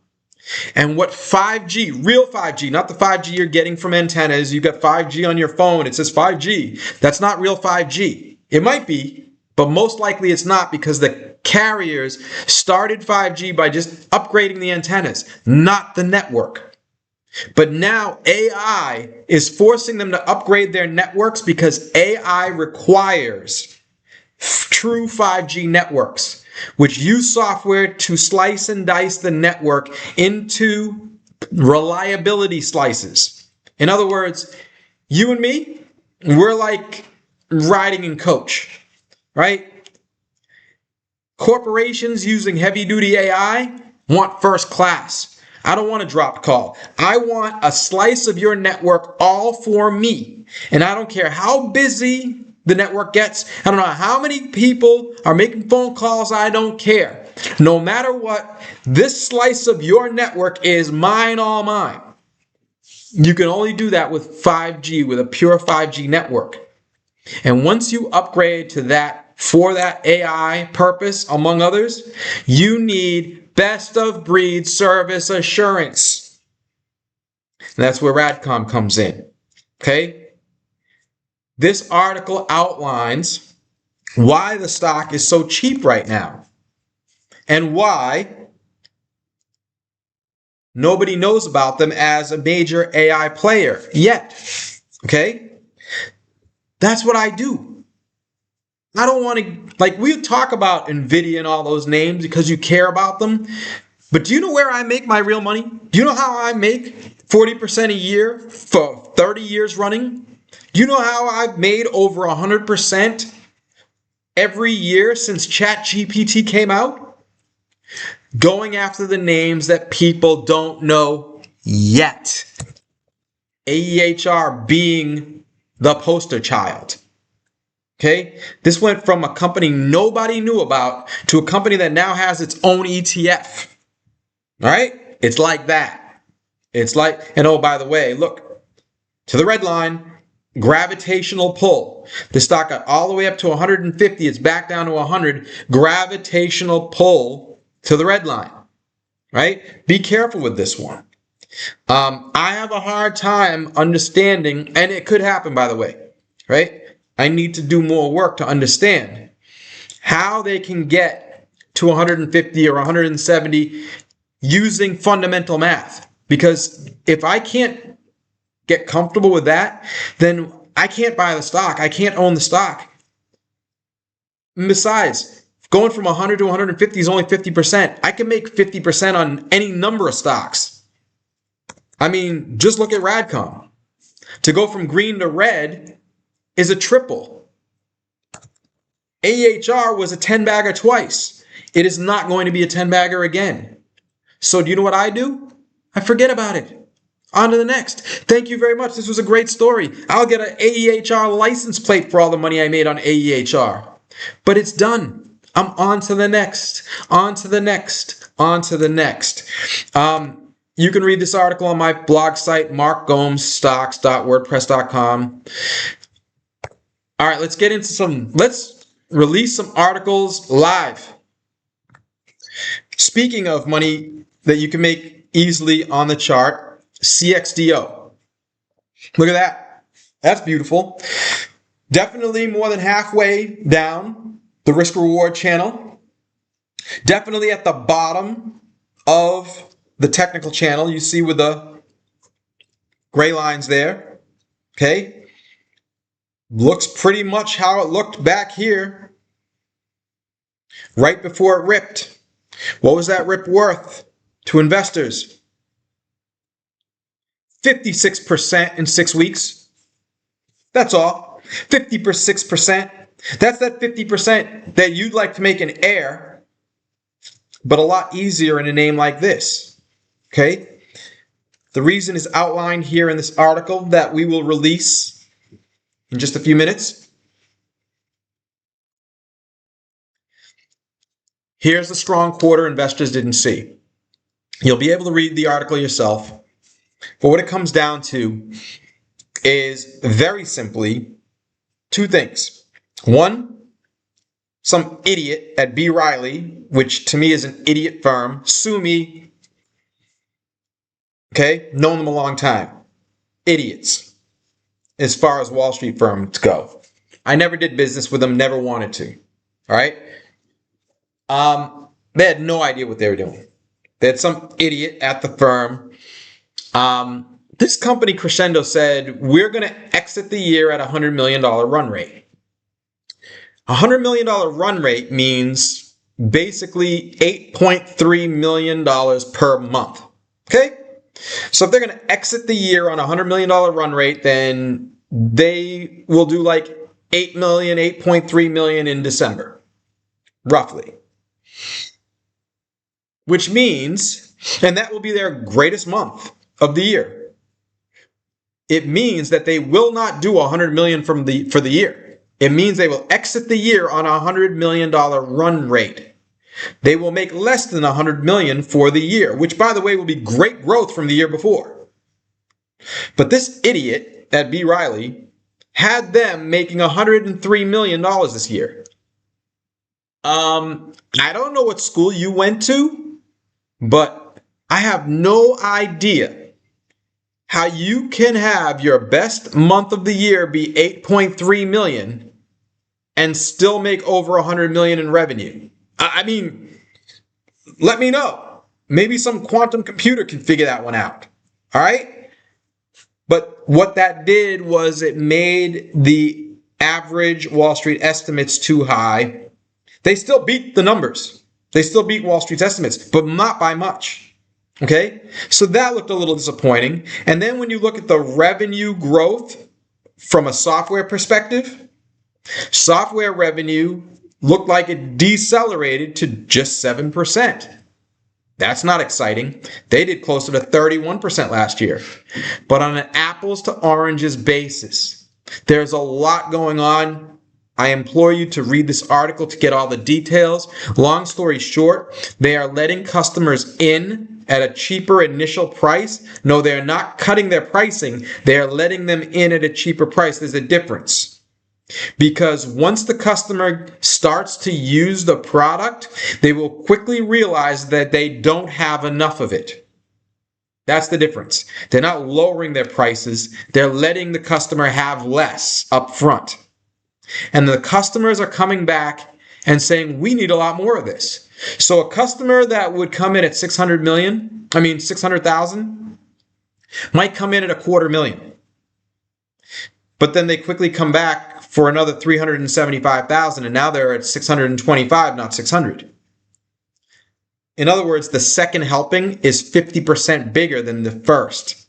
And what 5G, real 5G, not the 5G you're getting from antennas, you got 5G on your phone, it says 5G. That's not real 5G. It might be, but most likely it's not, because the carriers started 5G by just upgrading the antennas, not the network. But now AI is forcing them to upgrade their networks because AI requires true 5G networks, which use software to slice and dice the network into reliability slices. In other words, you and me, we're like riding in coach, right? Corporations using heavy-duty AI want first class. I don't want a dropped call. I want a slice of your network all for me. And I don't care how busy the network gets. I don't know how many people are making phone calls. I don't care. No matter what, this slice of your network is mine, all mine. You can only do that with 5G, with a pure 5G network. And once you upgrade to that, for that AI purpose, among others, you need best of breed service assurance. And that's where Radcom comes in. Okay? This article outlines why the stock is so cheap right now and why nobody knows about them as a major AI player yet. Okay? That's what I do. I don't want to, like, we talk about NVIDIA and all those names because you care about them. But do you know where I make my real money? Do you know how I make 40% a year for 30 years running? Do you know how I've made over 100% every year since ChatGPT came out? Going after the names that people don't know yet. AEHR being the poster child. Okay, this went from a company nobody knew about to a company that now has its own ETF. All right, it's like that. It's like, and oh, by the way, look to the red line, gravitational pull. The stock got all the way up to 150. It's back down to 100. Gravitational pull to the red line. Right? Be careful with this one. I have a hard time understanding, and it could happen, by the way. Right? I need to do more work to understand how they can get to 150 or 170 using fundamental math. Because if I can't get comfortable with that, then I can't buy the stock. I can't own the stock. And besides, going from 100 to 150 is only 50%. I can make 50% on any number of stocks. I mean, just look at Radcom. To go from green to red is a triple. AEHR was a 10-bagger twice. It is not going to be a 10-bagger again. So do you know what I do? I forget about it. On to the next. Thank you very much. This was a great story. I'll get an AEHR license plate for all the money I made on AEHR. But it's done. I'm on to the next. On to the next. On to the next. You can read this article on my blog site, markgomesstocks.wordpress.com. All right, let's get into let's release some articles live. Speaking of money that you can make easily on the chart, CXDO. Look at that. That's beautiful. Definitely more than halfway down the risk reward channel. Definitely at the bottom of the technical channel. You see with the gray lines there. Okay. Looks pretty much how it looked back here right before it ripped. What was that rip worth to investors? 56% in 6 weeks. That's all. 56%. That's that 50% that you'd like to make in air, but a lot easier in a name like this. Okay? The reason is outlined here in this article that we will release in just a few minutes. Here's the strong quarter investors didn't see. You'll be able to read the article yourself. But what it comes down to is very simply two things. One, some idiot at B. Riley, which to me is an idiot firm, sue me. Okay? Known them a long time. Idiots. As far as Wall Street firms go. I never did business with them, never wanted to. All right? They had no idea what they were doing. They had some idiot at the firm This company, Crescendo, said, we're going to exit the year at a $100 million run rate. A $100 million run rate means basically $8.3 million per month. Okay? So if they're going to exit the year on a $100 million run rate, then they will do like 8 million, 8.3 million in December, roughly. Which means, and that will be their greatest month of the year. It means that they will not do 100 million for the year. It means they will exit the year on a $100 million run rate. They will make less than 100 million for the year, which, by the way, will be great growth from the year before. But this idiot at B. Riley had them making $103 million this year. I don't know what school you went to, but I have no idea how you can have your best month of the year be 8.3 million and still make over 100 million in revenue. I mean, let me know. Maybe some quantum computer can figure that one out. All right? But what that did was it made the average Wall Street estimates too high. They still beat the numbers. They still beat Wall Street's estimates, but not by much. Okay, so that looked a little disappointing. And then when you look at the revenue growth from a software perspective, software revenue looked like it decelerated to just 7%. That's not exciting. They did closer to 31% last year. But on an apples to oranges basis, there's a lot going on. I implore you to read this article to get all the details. Long story short, they are letting customers in at a cheaper initial price. No, they're not cutting their pricing. They are letting them in at a cheaper price. There's a difference. Because once the customer starts to use the product, they will quickly realize that they don't have enough of it. That's the difference. They're not lowering their prices. They're letting the customer have less up front. And the customers are coming back and saying, we need a lot more of this. So a customer that would come in at 600,000 might come in at $250,000. But then they quickly come back for another 375,000 and now they're at 625, not 600. In other words, the second helping is 50% bigger than the first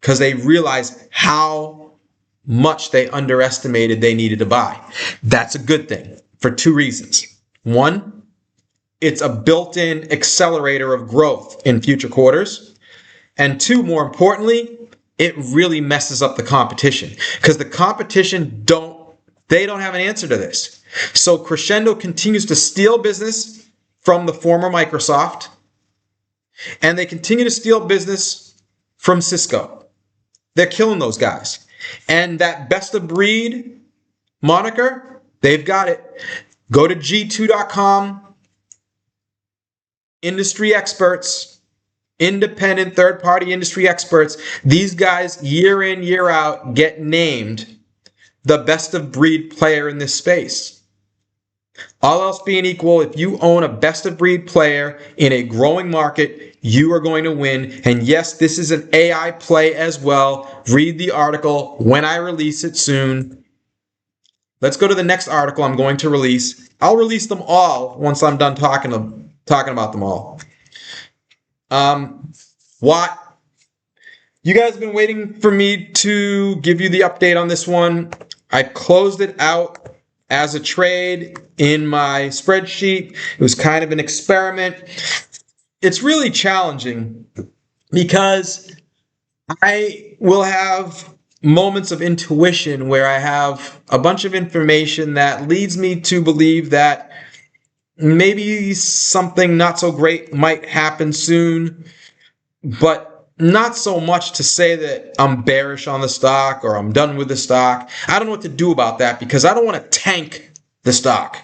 because they realize how much they underestimated they needed to buy. That's a good thing for two reasons. One, it's a built-in accelerator of growth in future quarters. And two, more importantly, it really messes up the competition because the competition don't have an answer to this. So Crescendo continues to steal business from the former Microsoft, and they continue to steal business from Cisco. They're killing those guys. And that best of breed moniker, they've got it. Go to g2.com, industry experts, independent third-party industry experts. These guys, year in, year out, get named the best of breed player in this space. All else being equal, if you own a best of breed player in a growing market, you are going to win. And yes, this is an AI play as well. Read the article when I release it soon. Let's go to the next article I'm going to release. I'll release them all once I'm done talking about them all. Watt. You guys have been waiting for me to give you the update on this one. I closed it out as a trade in my spreadsheet. It was kind of an experiment. It's really challenging because I will have moments of intuition where I have a bunch of information that leads me to believe that maybe something not so great might happen soon, but not so much to say that I'm bearish on the stock or I'm done with the stock. I don't know what to do about that because I don't want to tank the stock.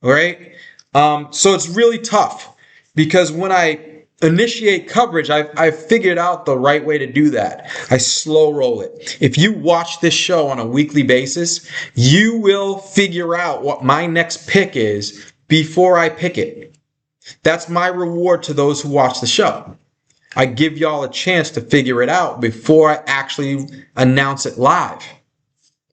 All right? So it's really tough because when I initiate coverage, I've figured out the right way to do that. I slow roll it. If you watch this show on a weekly basis, you will figure out what my next pick is before I pick it. That's my reward to those who watch the show. I give y'all a chance to figure it out before I actually announce it live.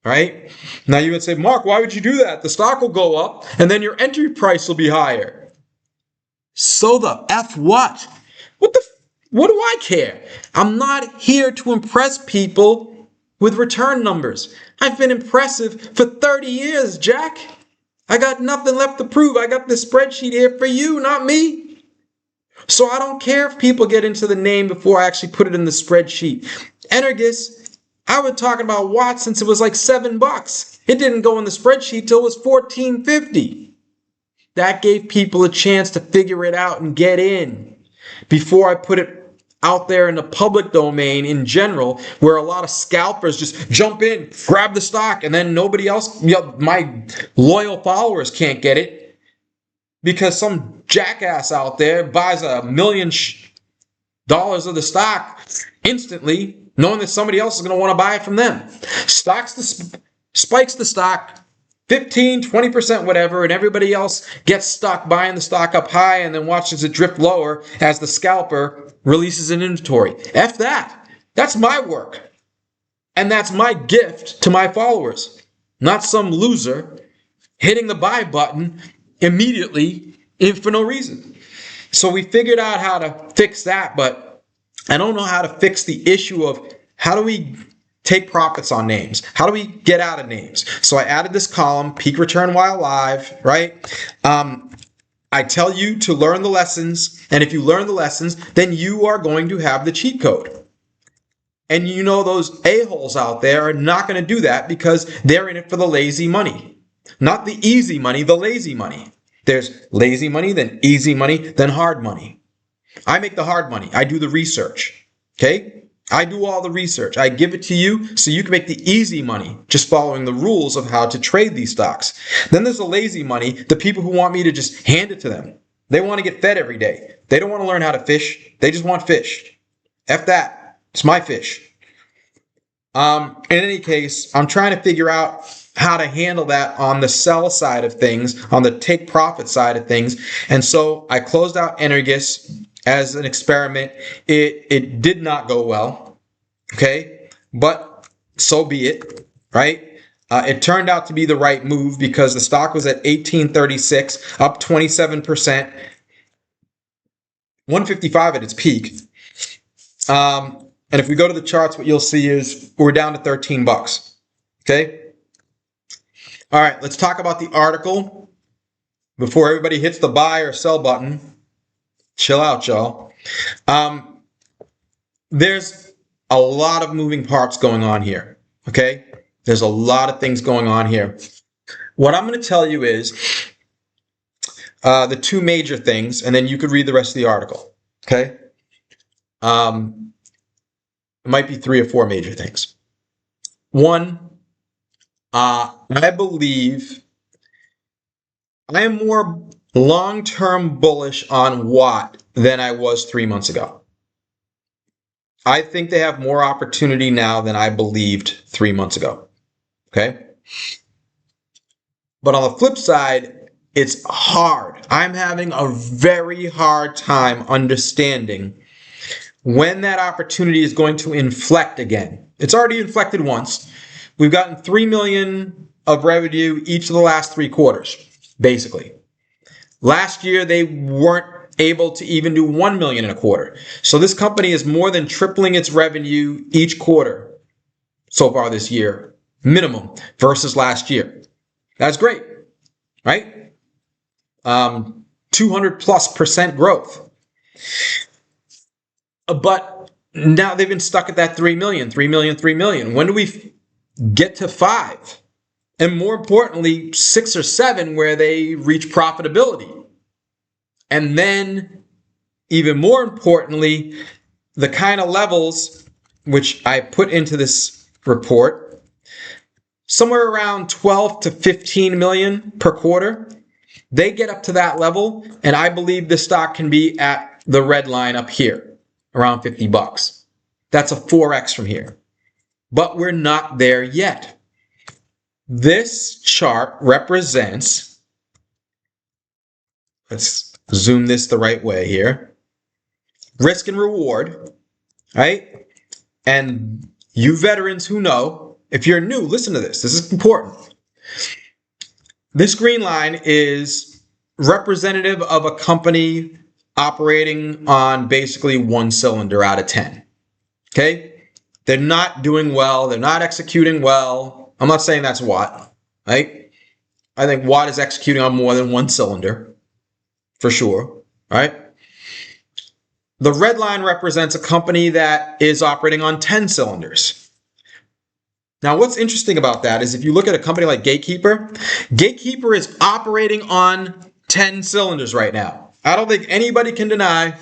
Right? Now you would say, Mark, why would you do that? The stock will go up and then your entry price will be higher. So the F what? What do I care? I'm not here to impress people with return numbers. I've been impressive for 30 years, Jack. I got nothing left to prove. I got this spreadsheet here for you, not me. So I don't care if people get into the name before I actually put it in the spreadsheet. Energus, I was talking about Watt since it was like $7. It didn't go in the spreadsheet till it was $14.50. That gave people a chance to figure it out and get in before I put it out there in the public domain in general, where a lot of scalpers just jump in, grab the stock, and then nobody else, my loyal followers can't get it because some jackass out there buys $1 million of the stock instantly, knowing that somebody else is going to want to buy it from them. Spikes the stock 15, 20%, whatever, and everybody else gets stuck buying the stock up high and then watches it drift lower as the scalper releases an inventory. F that. That's my work. And that's my gift to my followers. Not some loser hitting the buy button immediately for no reason. So we figured out how to fix that, but I don't know how to fix the issue of how do we take profits on names? How do we get out of names? So I added this column, peak return while live, right? I tell you to learn the lessons, and if you learn the lessons, then you are going to have the cheat code. And you know those a-holes out there are not going to do that because they're in it for the lazy money. Not the easy money, the lazy money. There's lazy money, then easy money, then hard money. I make the hard money. I do the research, okay? I do all the research. I give it to you so you can make the easy money, just following the rules of how to trade these stocks. Then there's the lazy money, the people who want me to just hand it to them. They want to get fed every day. They don't want to learn how to fish. They just want fish. F that. It's my fish. In any case, I'm trying to figure out how to handle that on the sell side of things, on the take profit side of things. And so I closed out Energus as an experiment. It did not go well, okay? But so be it, right? It turned out to be the right move because the stock was at 1836, up 27%, 155 at its peak. And if we go to the charts, what you'll see is we're down to $13, okay? All right, let's talk about the article before everybody hits the buy or sell button. Chill out, y'all. There's a lot of moving parts going on here, okay? There's a lot of things going on here. What I'm going to tell you is the two major things, and then you could read the rest of the article, okay? It might be 3 or 4 major things. One, I believe I am more long-term bullish on Watt than I was 3 months ago. I think they have more opportunity now than I believed 3 months ago. Okay? But on the flip side, it's hard. I'm having a very hard time understanding when that opportunity is going to inflect again. It's already inflected once. We've gotten $3 million of revenue each of the last 3 quarters, basically. Last year, they weren't able to even do $1 million in a quarter. So this company is more than tripling its revenue each quarter so far this year, minimum, versus last year. That's great, right? 200+% growth. But now they've been stuck at that 3 million. When do we get to 5? And more importantly, 6 or 7 where they reach profitability. And then, even more importantly, the kind of levels which I put into this report, somewhere around 12 to 15 million per quarter, they get up to that level, and I believe the stock can be at the red line up here, around $50. That's a 4x from here. But we're not there yet. This chart represents, let's zoom this the right way here, risk and reward, right? And you veterans who know, if you're new, listen to this. This is important. This green line is representative of a company operating on basically one cylinder out of 10. Okay? They're not doing well. They're not executing well. I'm not saying that's Watt, right? I think Watt is executing on more than one cylinder, for sure, right? The red line represents a company that is operating on 10 cylinders. Now, what's interesting about that is if you look at a company like Gatekeeper, Gatekeeper is operating on 10 cylinders right now. I don't think anybody can deny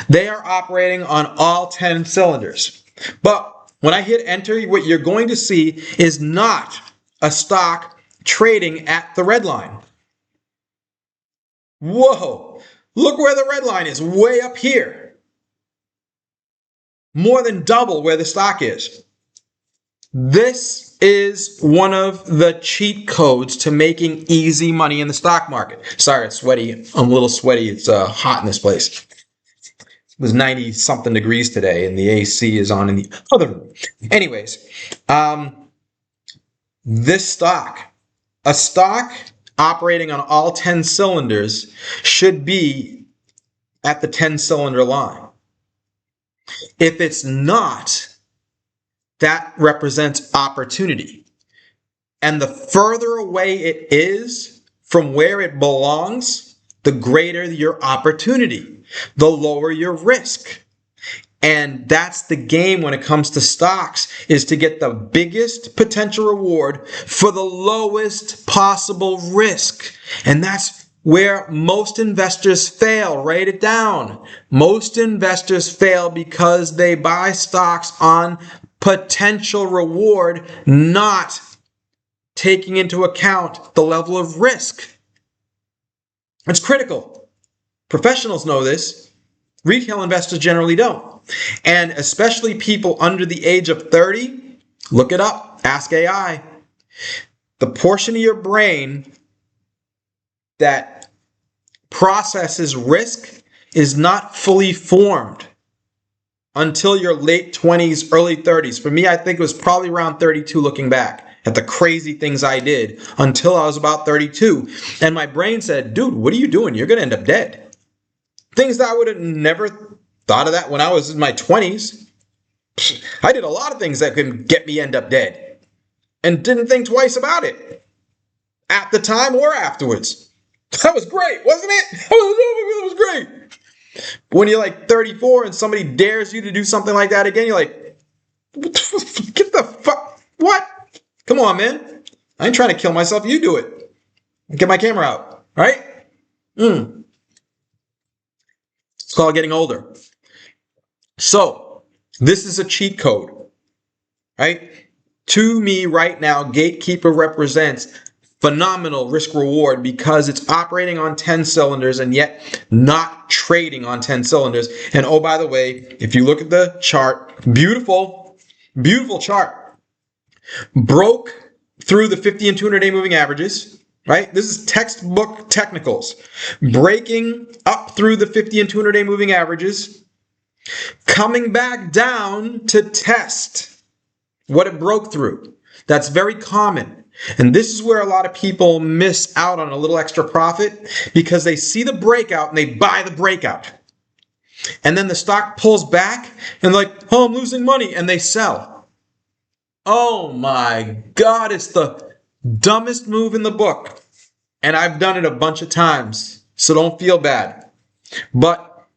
they are operating on all 10 cylinders. But when I hit enter, what you're going to see is not a stock trading at the red line. Whoa, look where the red line is, way up here. More than double where the stock is. This is one of the cheat codes to making easy money in the stock market. Sorry, it's sweaty. I'm a little sweaty. It's hot in this place. It was 90 something degrees today and the AC is on in the other room. Anyways, this stock, a stock operating on all 10 cylinders should be at the 10 cylinder line. If it's not, that represents opportunity. And the further away it is from where it belongs, the greater your opportunity, the lower your risk. And that's the game when it comes to stocks, is to get the biggest potential reward for the lowest possible risk. And that's where most investors fail. Write it down. Most investors fail because they buy stocks on potential reward, not taking into account the level of risk. It's critical. Professionals know this. Retail investors generally don't. And especially people under the age of 30, look it up, ask AI. The portion of your brain that processes risk is not fully formed until your late 20s, early 30s. For me, I think it was probably around 32 looking back at the crazy things I did until I was about 32. And my brain said, dude, what are you doing? You're going to end up dead. Things that I would have never thought of that when I was in my 20s. I did a lot of things that could get me end up dead and didn't think twice about it at the time or afterwards. That was great, wasn't it? That was great. When you're like 34 and somebody dares you to do something like that again, you're like, get the fuck, what? Come on, man. I ain't trying to kill myself. You do it. Get my camera out, right? It's called getting older. So this is a cheat code, right? To me right now, Gatekeeper represents phenomenal risk reward because it's operating on 10 cylinders and yet not trading on 10 cylinders. And oh, by the way, if you look at the chart, beautiful, beautiful chart. Broke through the 50 and 200-day moving averages, right? This is textbook technicals. Breaking up through the 50 and 200-day moving averages, coming back down to test what it broke through. That's very common. And this is where a lot of people miss out on a little extra profit because they see the breakout and they buy the breakout. And then the stock pulls back and like, oh, I'm losing money, and they sell. Oh my God, it's the dumbest move in the book. And I've done it a bunch of times, so don't feel bad. But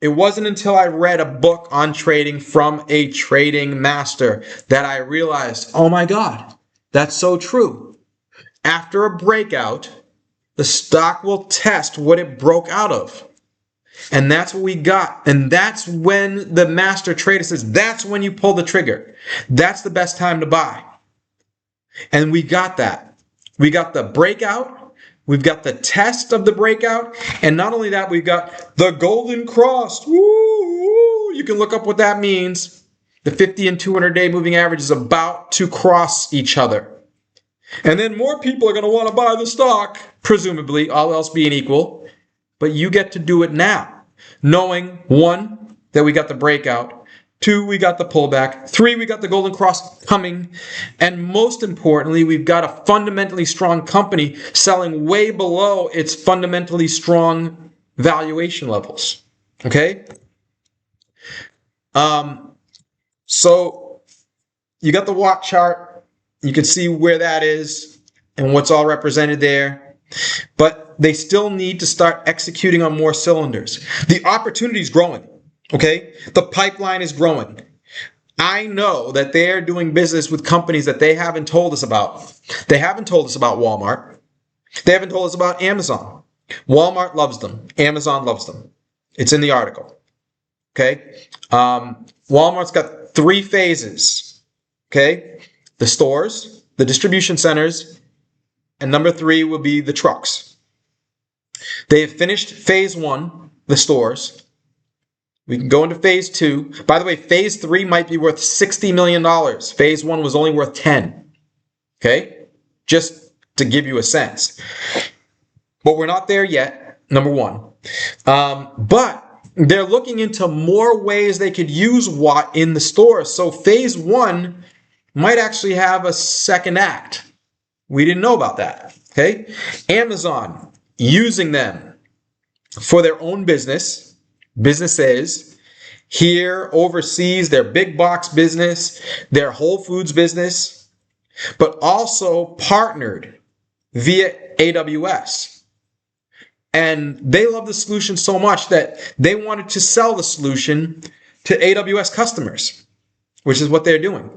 it wasn't until I read a book on trading from a trading master that I realized, oh my God, that's so true. After a breakout, the stock will test what it broke out of. And that's what we got. And that's when the master trader says, that's when you pull the trigger. That's the best time to buy. And we got that. We got the breakout. We've got the test of the breakout. And not only that, we've got the golden cross. Woo! You can look up what that means. The 50 and 200-day moving average is about to cross each other. And then more people are going to want to buy the stock, presumably, all else being equal. But you get to do it now, knowing, one, that we got the breakout. 2, we got the pullback. 3, we got the golden cross coming. And most importantly, we've got a fundamentally strong company selling way below its fundamentally strong valuation levels. Okay? So you got the watt chart. You can see where that is and what's all represented there. But they still need to start executing on more cylinders. The opportunity is growing. Okay? The pipeline is growing. I know that they're doing business with companies that they haven't told us about. They haven't told us about Walmart. They haven't told us about Amazon. Walmart loves them. Amazon loves them. It's in the article. Okay? Walmart's got 3 phases. Okay? The stores, the distribution centers, and number 3 will be the trucks. They have finished phase 1, the stores. We can go into phase 2. By the way, phase 3 might be worth $60 million. Phase 1 was only worth 10. Okay? Just to give you a sense. But we're not there yet, number 1. But they're looking into more ways they could use Watt in the stores. So phase 1 might actually have a second act. We didn't know about that. Okay? Amazon, using them for their own businesses here overseas, their big box business, their Whole Foods business, but also partnered via AWS. And they love the solution so much that they wanted to sell the solution to AWS customers, which is what they're doing.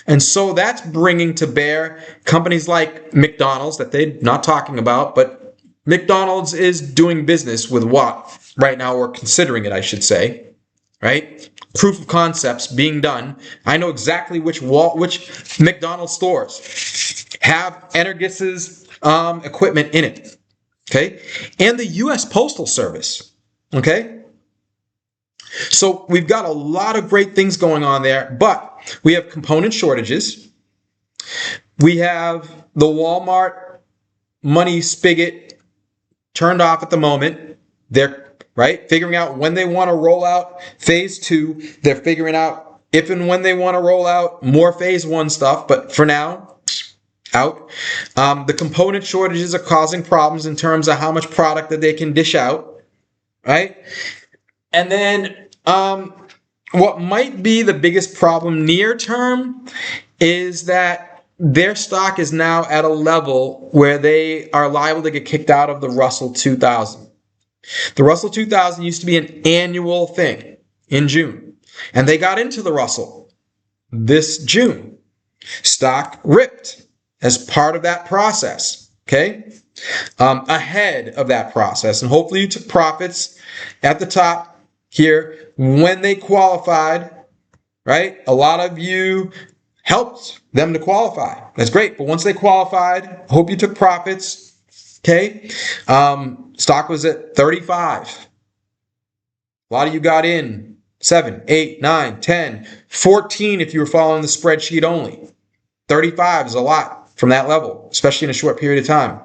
And so that's bringing to bear companies like McDonald's that they're not talking about, but McDonald's is doing business with Watt right now, or considering it, I should say, right? Proof of concepts being done. I know exactly which McDonald's stores have Energis's equipment in it, okay? And the U.S. Postal Service, okay? So we've got a lot of great things going on there, but we have component shortages. We have the Walmart money spigot turned off at the moment. They're figuring out when they want to roll out phase 2. They're figuring out if and when they want to roll out more phase 1 stuff. But for now, out. The component shortages are causing problems in terms of how much product that they can dish out. Right? And then what might be the biggest problem near term is that their stock is now at a level where they are liable to get kicked out of the Russell 2000. The Russell 2000 used to be an annual thing in June, and they got into the Russell this June. Stock ripped as part of that process, okay? Ahead of that process, and hopefully you took profits at the top here when they qualified, right? A lot of you helped them to qualify. That's great. But once they qualified, I hope you took profits. Okay. Stock was at 35. A lot of you got in 7, 8, 9, 10, 14 if you were following the spreadsheet only. 35 is a lot from that level, especially in a short period of time.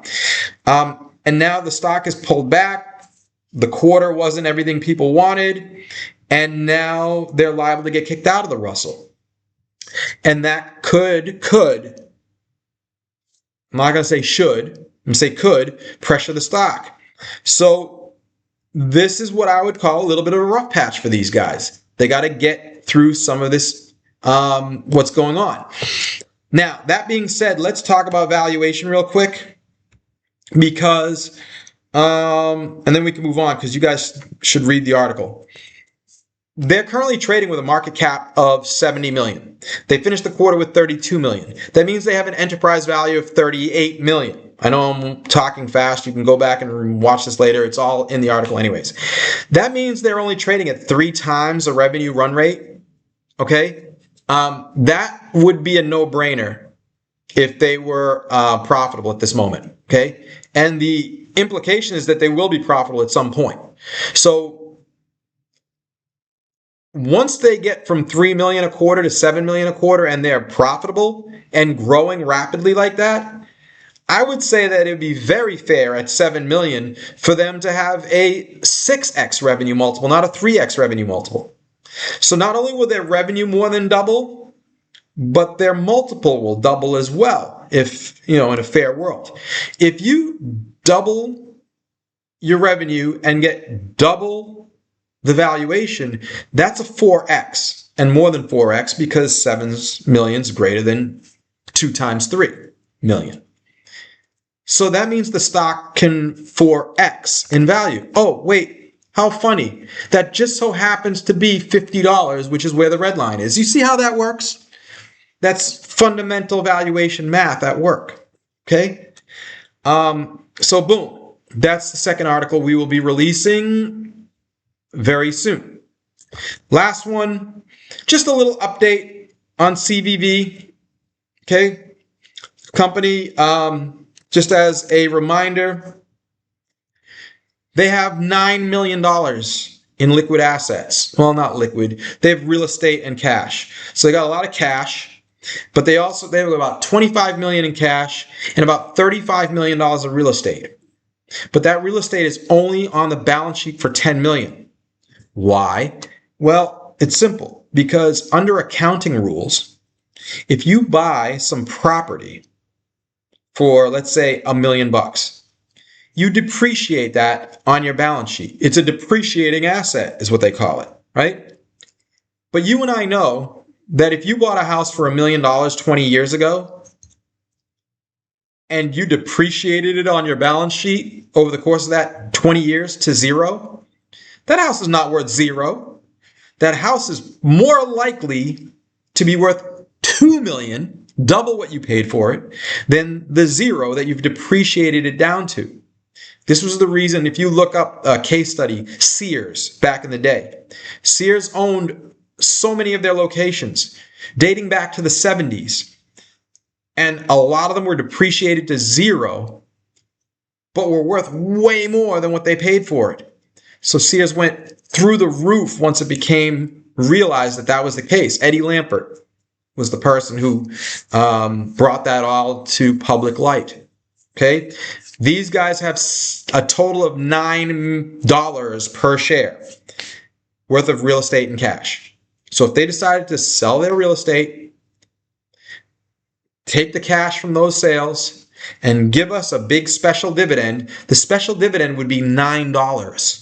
And now the stock is pulled back. The quarter wasn't everything people wanted, and now they're liable to get kicked out of the Russell. And that could, I'm not going to say should, I'm going to say could pressure the stock. So this is what I would call a little bit of a rough patch for these guys. They got to get through some of this, what's going on. Now, that being said, let's talk about valuation real quick, because and then we can move on because you guys should read the article. They're currently trading with a market cap of 70 million. They finished the quarter with 32 million. That means they have an enterprise value of 38 million. I know I'm talking fast. You can go back and watch this later. It's all in the article anyways. That means they're only trading at 3 times the revenue run rate. Okay? That would be a no-brainer if they were profitable at this moment. Okay? And the implication is that they will be profitable at some point. So once they get from 3 million a quarter to 7 million a quarter and they're profitable and growing rapidly like that, I would say that it would be very fair at 7 million for them to have a 6x revenue multiple, not a 3x revenue multiple. So not only will their revenue more than double, but their multiple will double as well, if, in a fair world. If you double your revenue and get double the valuation, that's a 4x, and more than 4x because 7 million is greater than 2 times 3 million. So that means the stock can 4x in value. Oh, wait, how funny. That just so happens to be $50, which is where the red line is. You see how that works? That's fundamental valuation math at work. Okay? So boom, that's the second article we will be releasing very soon. Last one, just a little update on CVV. Okay? Company, just as a reminder, they have $9 million in liquid assets. Well, not liquid. They have real estate and cash. So they got a lot of cash, but they have about $25 million in cash and about $35 million of real estate. But that real estate is only on the balance sheet for $10 million. Why? Well, it's simple. Because under accounting rules, if you buy some property for, let's say, $1 million, you depreciate that on your balance sheet. It's a depreciating asset is what they call it, right? But you and I know that if you bought a house for $1 million 20 years ago and you depreciated it on your balance sheet over the course of that 20 years to zero, that house is not worth zero. That house is more likely to be worth $2 million, double what you paid for it, than the zero that you've depreciated it down to. This was the reason, if you look up a case study, Sears, back in the day. Sears owned so many of their locations, dating back to the 70s. And a lot of them were depreciated to zero, but were worth way more than what they paid for it. So Sears went through the roof once it became realized that that was the case. Eddie Lampert was the person who brought that all to public light. Okay? These guys have a total of $9 per share worth of real estate and cash. So if they decided to sell their real estate, take the cash from those sales, and give us a big special dividend, the special dividend would be $9.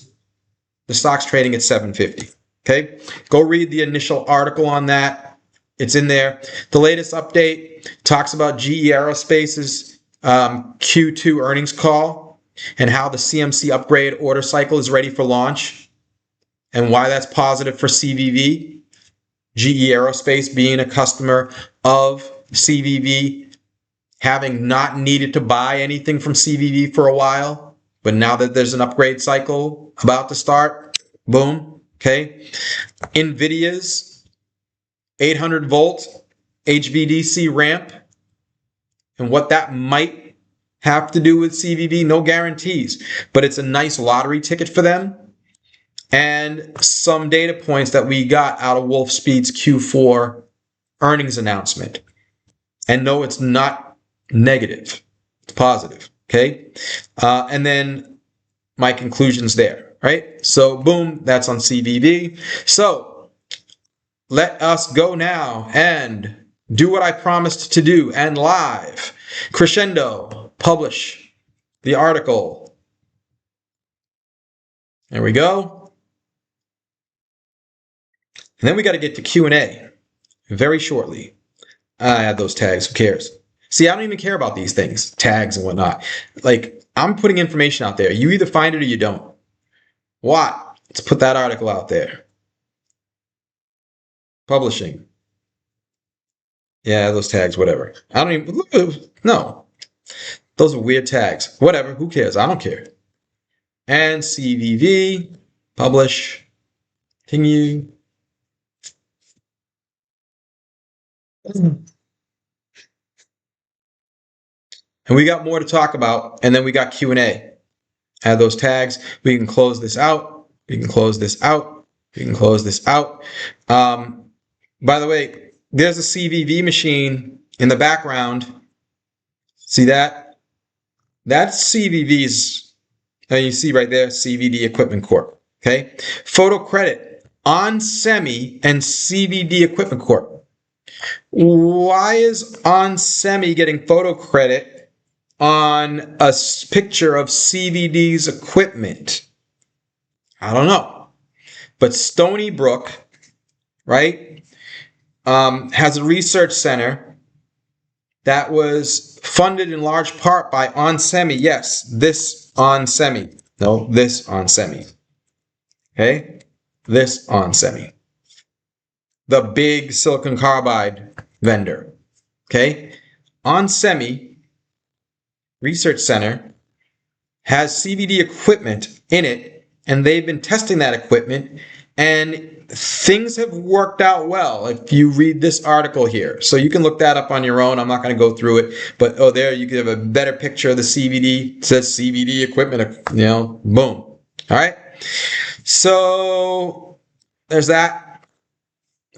The stock's trading at $7.50. Okay? Go read the initial article on that. It's in there. The latest update talks about GE Aerospace's Q2 earnings call and how the CMC upgrade order cycle is ready for launch and why that's positive for CVV. GE Aerospace being a customer of CVV, having not needed to buy anything from CVV for a while, but now that there's an upgrade cycle about to start, boom, okay. NVIDIA's 800 volt HVDC ramp and what that might have to do with CVV, no guarantees, but it's a nice lottery ticket for them. And some data points that we got out of Wolfspeed's Q4 earnings announcement. And no, it's not negative. It's positive, okay? And then my conclusions there, right? So boom, that's on CVV. So let us go now and do what I promised to do and live. Crescendo, publish the article. There we go. And then we got to get to Q&A very shortly. I add those tags. Who cares? See, I don't even care about these things, tags and whatnot. Like, I'm putting information out there. You either find it or you don't. What? Let's put that article out there. Publishing. Yeah, those tags, whatever. I don't even, no. Those are weird tags. Whatever, who cares? I don't care. And CVV, publish, continue. And we got more to talk about, and then we got Q&A. Add those tags. We can close this out. We can close this out. We can close this out. By the way, there's a CVV machine in the background. See that? That's CVV's, and you see right there, CVD Equipment Corp. Okay. Photo credit on Semi and CVD Equipment Corp. Why is on Semi getting photo credit on a picture of CVD's equipment? I don't know. But Stony Brook, right, has a research center that was funded in large part by onsemi. Yes, this onsemi. No, this onsemi. Okay, this onsemi. The big silicon carbide vendor. Okay, onsemi research center has CVD equipment in it, and they've been testing that equipment, and things have worked out well if you read this article here. So you can look that up on your own. I'm not going to go through it, but oh, there you can have a better picture of the CVD. It says CVD equipment, you know, boom. All right. So there's that.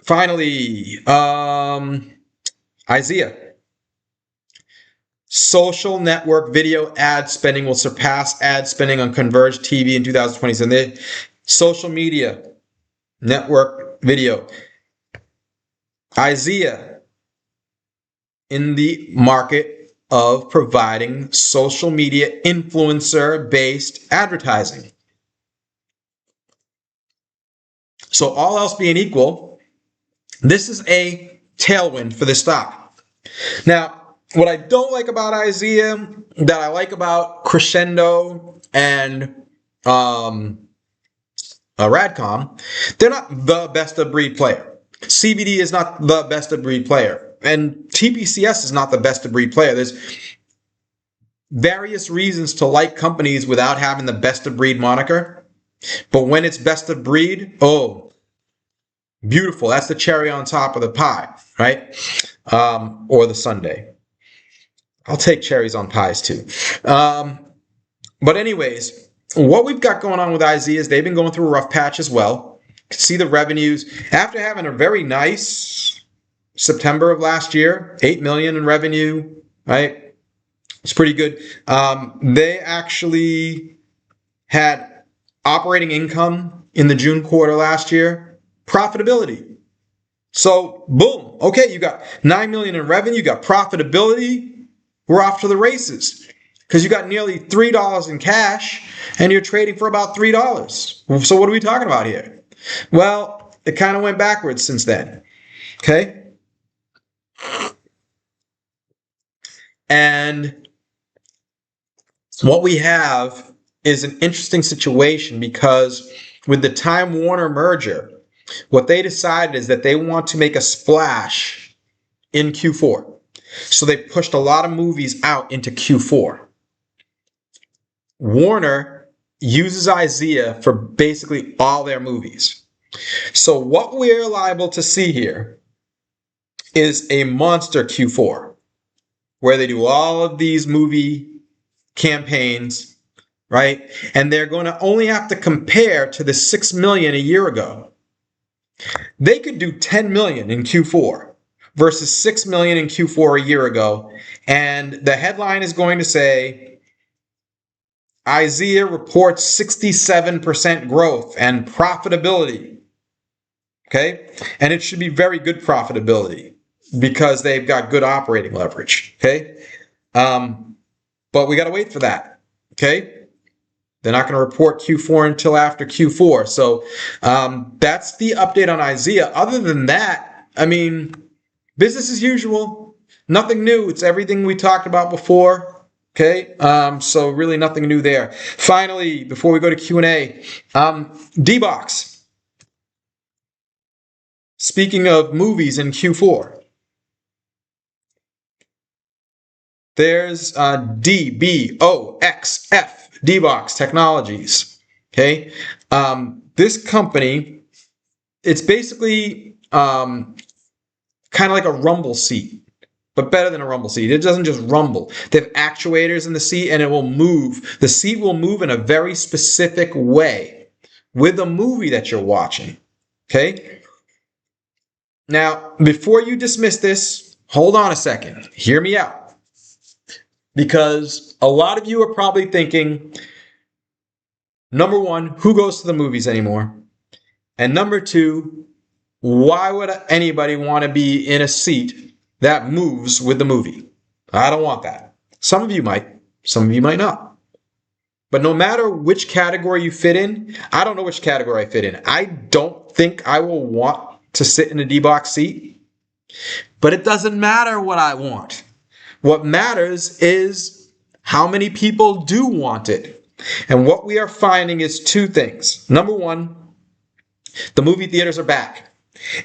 Finally, IZEA. Social network video ad spending will surpass ad spending on converged TV in 2027. Social media network video. IZEA in the market of providing social media influencer-based advertising. So all else being equal, this is a tailwind for the stock. Now, what I don't like about IZEA, that I like about Crescendo and Radcom, they're not the best of breed player. CVD is not the best of breed player. And TPCS is not the best of breed player. There's various reasons to like companies without having the best of breed moniker. But when it's best of breed, oh, beautiful. That's the cherry on top of the pie, right? Or the sundae. I'll take cherries on pies too. But anyways, what we've got going on with IZEA is they've been going through a rough patch as well. You can see the revenues. After having a very nice September of last year, $8 million in revenue, right? It's pretty good. They actually had operating income in the June quarter last year, profitability. So boom, okay, you got $9 million in revenue, you got profitability. We're off to the races because you got nearly $3 in cash and you're trading for about $3. So what are we talking about here? Well, it kind of went backwards since then. Okay. And what we have is an interesting situation because with the Time Warner merger, what they decided is that they want to make a splash in Q4. So they pushed a lot of movies out into Q4. Warner uses IZEA for basically all their movies. So what we're liable to see here is a monster Q4 where they do all of these movie campaigns, right? And they're going to only have to compare to the $6 million a year ago. They could do $10 million in Q4 versus $6 million in Q4 a year ago. And the headline is going to say, IZEA reports 67% growth and profitability. Okay? And it should be very good profitability because they've got good operating leverage. Okay? But we got to wait for that. Okay? They're not going to report Q4 until after Q4. So that's the update on IZEA. Other than that, I mean, business as usual. Nothing new. It's everything we talked about before. Okay, so really nothing new there. Finally, before we go to Q&A, D-Box. Speaking of movies in Q4, there's DBOXF, D-Box Technologies. Okay, this company, it's basically kind of like a rumble seat, but better than a rumble seat. It doesn't just rumble. They have actuators in the seat and it will move. The seat will move in a very specific way with the movie that you're watching. Okay? Now, before you dismiss this, hold on a second. Hear me out. because a lot of you are probably thinking, number one, who goes to the movies anymore? And number two, why would anybody want to be in a seat that moves with the movie? I don't want that. Some of you might, some of you might not. But no matter which category you fit in, I don't know which category I fit in. I don't think I will want to sit in a D-box seat, but it doesn't matter what I want. What matters is how many people do want it. And what we are finding is two things. Number one, the movie theaters are back.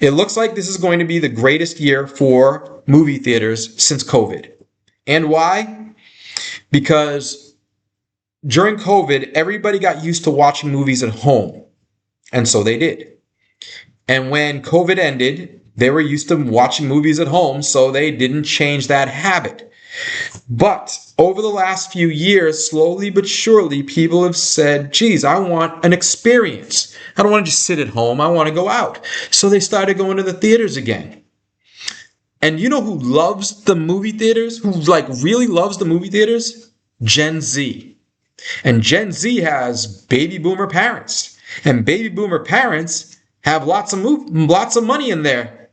It looks like this is going to be the greatest year for movie theaters since COVID. And why? Because during COVID, everybody got used to watching movies at home. And so they did. And when COVID ended, they were used to watching movies at home, so they didn't change that habit. But over the last few years, slowly but surely, people have said, geez, I want an experience. I don't want to just sit at home. I want to go out. So they started going to the theaters again. And you know who loves the movie theaters? Who really loves the movie theaters? Gen Z. And Gen Z has baby boomer parents. And baby boomer parents have lots of money in their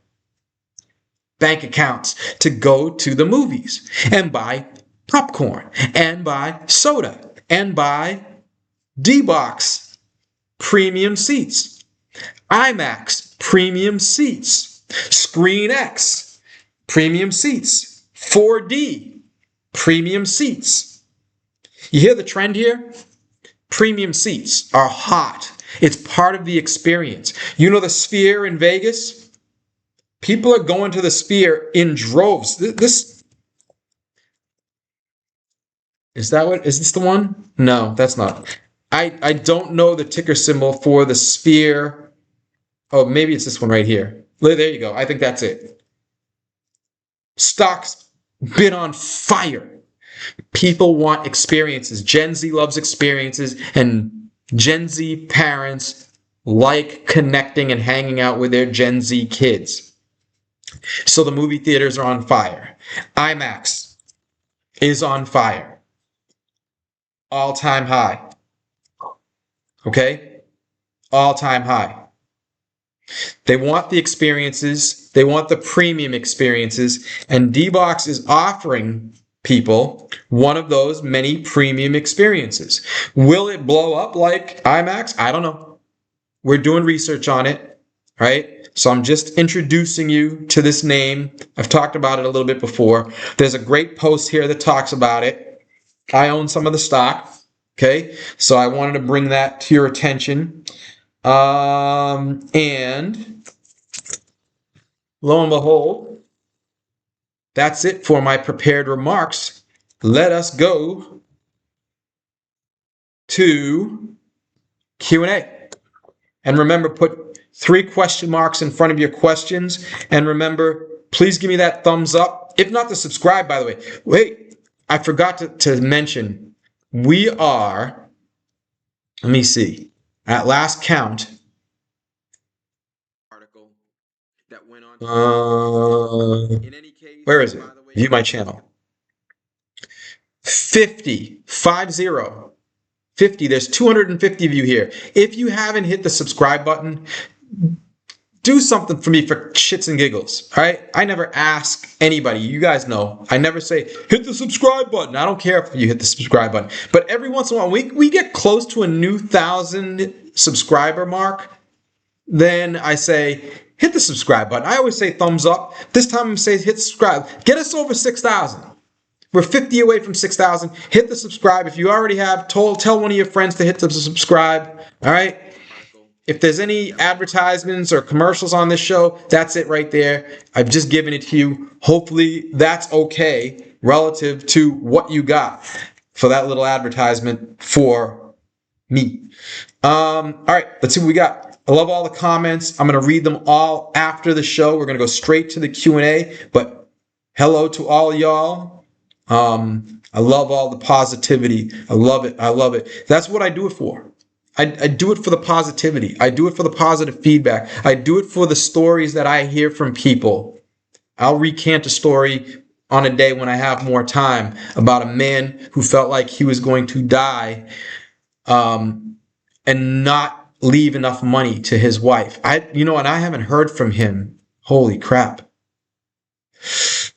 bank accounts to go to the movies and buy popcorn and buy soda and buy D-box premium seats, IMAX premium seats, Screen X premium seats, 4D premium seats. You hear the trend here? Premium seats are hot. It's part of the experience. You know the Sphere in Vegas? People are going to the Sphere in droves. Is this the one? No, that's not. I don't know the ticker symbol for the Sphere. Oh, maybe it's this one right here. There you go. I think that's it. Stock's been on fire. People want experiences. Gen Z loves experiences, and Gen Z parents like connecting and hanging out with their Gen Z kids. So the movie theaters are on fire. IMAX is on fire. All-time high. Okay? All-time high. They want the experiences. They want the premium experiences. And D-Box is offering people one of those many premium experiences. Will it blow up like IMAX? I don't know. We're doing research on it, right? So I'm just introducing you to this name. I've talked about it a little bit before. There's a great post here that talks about it. I own some of the stock, okay? So I wanted to bring that to your attention. And lo and behold, that's it for my prepared remarks. Let us go to Q&A. And remember, put 3 question marks in front of your questions. And remember, please give me that thumbs up. If not, to subscribe, by the way. Wait, I forgot to mention, we are, let me see, at last count, article that went on. In any case, where is it? View my channel. 50. There's 250 of you here. If you haven't hit the subscribe button, do something for me for shits and giggles. All right? I never ask anybody. You guys know. I never say, hit the subscribe button. I don't care if you hit the subscribe button. But every once in a while, we get close to a new 1,000 subscriber mark. Then I say, hit the subscribe button. I always say thumbs up. This time I'm going to say hit subscribe. Get us over 6,000. We're 50 away from 6,000. Hit the subscribe. If you already have, tell one of your friends to hit the subscribe. All right? If there's any advertisements or commercials on this show, that's it right there. I've just given it to you. Hopefully that's okay relative to what you got for that little advertisement for me. All right, let's see what we got. I love all the comments. I'm going to read them all after the show. We're going to go straight to the Q&A, but hello to all y'all. I love all the positivity. I love it. I love it. That's what I do it for. I do it for the positivity. I do it for the positive feedback. I do it for the stories that I hear from people. I'll recant a story on a day when I have more time about a man who felt like he was going to die, and not leave enough money to his wife. And I haven't heard from him. Holy crap.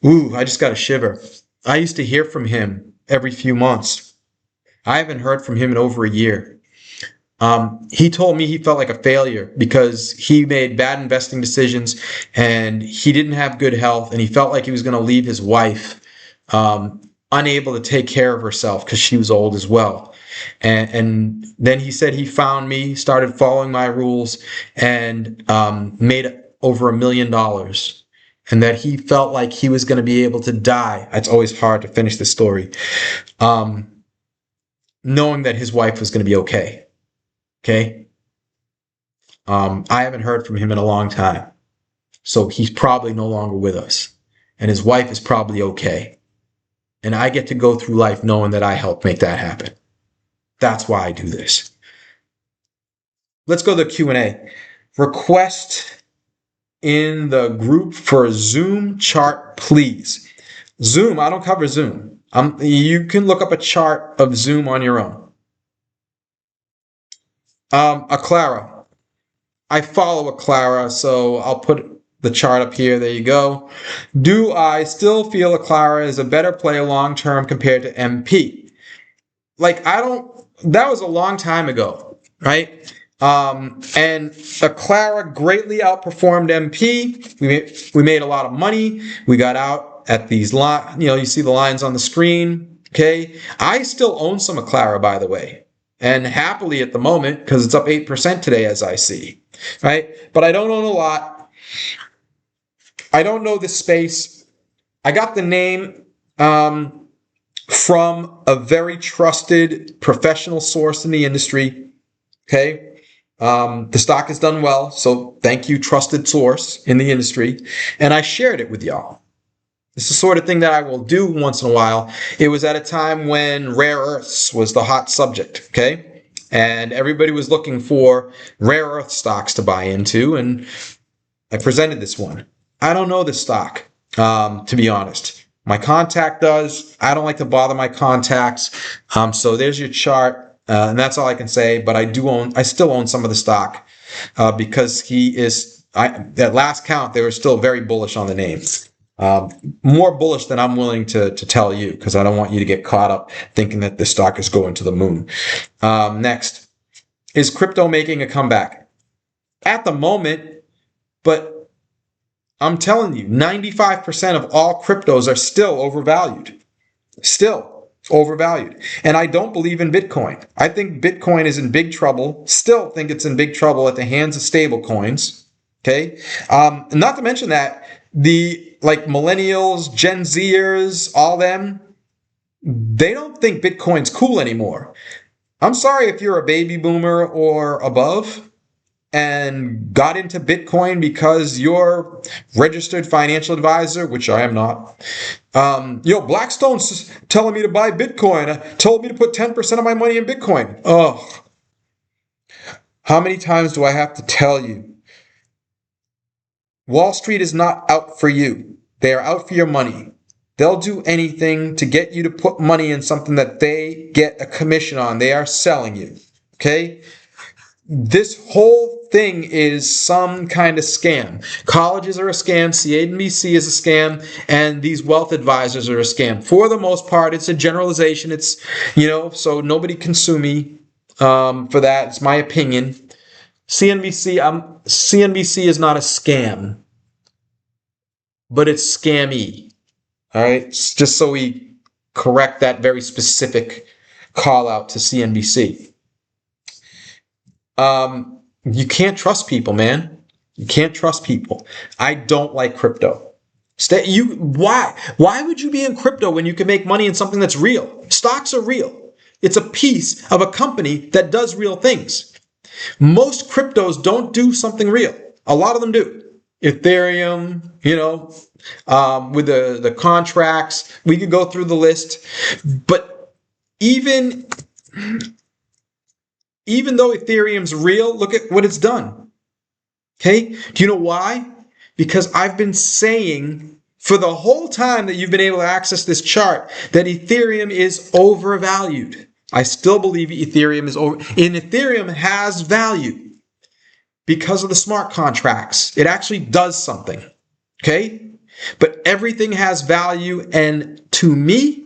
Ooh, I just got a shiver. I used to hear from him every few months. I haven't heard from him in over a year. He told me he felt like a failure because he made bad investing decisions and he didn't have good health, and he felt like he was going to leave his wife unable to take care of herself because she was old as well. And then he said he found me, started following my rules, and made over $1 million. And that he felt like he was going to be able to die. It's always hard to finish the story. Knowing that his wife was going to be okay. Okay. I haven't heard from him in a long time. So he's probably no longer with us. And his wife is probably okay. And I get to go through life knowing that I helped make that happen. That's why I do this. Let's go to the Q&A. Request in the group for a Zoom chart, please. Zoom, I don't cover Zoom. You can look up a chart of Zoom on your own. Clara. I follow Clara, so I'll put the chart up here. There you go. Do I still feel Clara is a better player long-term compared to MP? That was a long time ago, right? And Clara greatly outperformed MP. We made a lot of money. We got out at these lines. You see the lines on the screen. Okay. I still own some of Clara, by the way, and happily at the moment because it's up 8% today, as I see. Right. But I don't own a lot. I don't know this space. I got the name from a very trusted professional source in the industry. Okay. The stock has done well, so thank you, trusted source in the industry. And I shared it with y'all. It's the sort of thing that I will do once in a while. It was at a time when rare earths was the hot subject, okay? And everybody was looking for rare earth stocks to buy into, and I presented this one. I don't know this stock, to be honest. My contact does. I don't like to bother my contacts. So there's your chart. And that's all I can say, but I still own some of the stock because at last count, they were still very bullish on the name. More bullish than I'm willing to tell you because I don't want you to get caught up thinking that the stock is going to the moon. Next, is crypto making a comeback? At the moment, but I'm telling you, 95% of all cryptos are still overvalued. Still. Overvalued. And I don't believe in Bitcoin. I think Bitcoin is in big trouble. Still think it's in big trouble at the hands of stable coins. Okay. Not to mention that the millennials, Gen Zers, all them, they don't think Bitcoin's cool anymore. I'm sorry if you're a baby boomer or above and got into Bitcoin because you're registered financial advisor, which I am not. Blackstone's telling me to buy Bitcoin. Told me to put 10% of my money in Bitcoin. Oh, how many times do I have to tell you? Wall Street is not out for you. They are out for your money. They'll do anything to get you to put money in something that they get a commission on. They are selling you. Okay? This whole thing is some kind of scam. Colleges are a scam, CNBC is a scam, and these wealth advisors are a scam. For the most part, it's a generalization. It's, so nobody can sue me for that. It's my opinion. CNBC is not a scam, but it's scammy. All right? Just so we correct that very specific call out to CNBC. You can't trust people, man. You can't trust people. I don't like crypto. Why? Why would you be in crypto when you can make money in something that's real? Stocks are real. It's a piece of a company that does real things. Most cryptos don't do something real. A lot of them do. Ethereum, with the contracts, we could go through the list. But even though Ethereum's real, look at what it's done. Okay? Do you know why? Because I've been saying for the whole time that you've been able to access this chart that Ethereum is overvalued. I still believe Ethereum is over, and Ethereum has value because of the smart contracts. It actually does something, okay? But everything has value, and to me,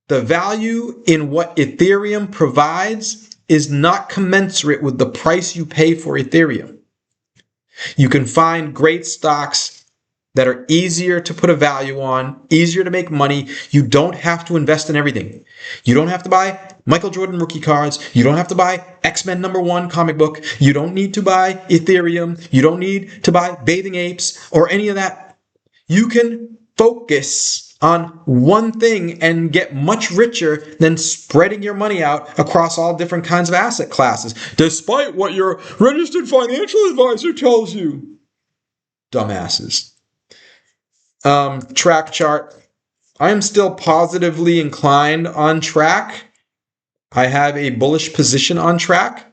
the value in what Ethereum provides is not commensurate with the price you pay for Ethereum. You can find great stocks that are easier to put a value on, easier to make money. You don't have to invest in everything. You don't have to buy Michael Jordan rookie cards. You don't have to buy X-Men #1 comic book. You don't need to buy Ethereum. You don't need to buy Bathing Apes or any of that. You can focus on one thing and get much richer than spreading your money out across all different kinds of asset classes, despite what your registered financial advisor tells you. Dumbasses. Track chart. I am still positively inclined on track. I have a bullish position on track.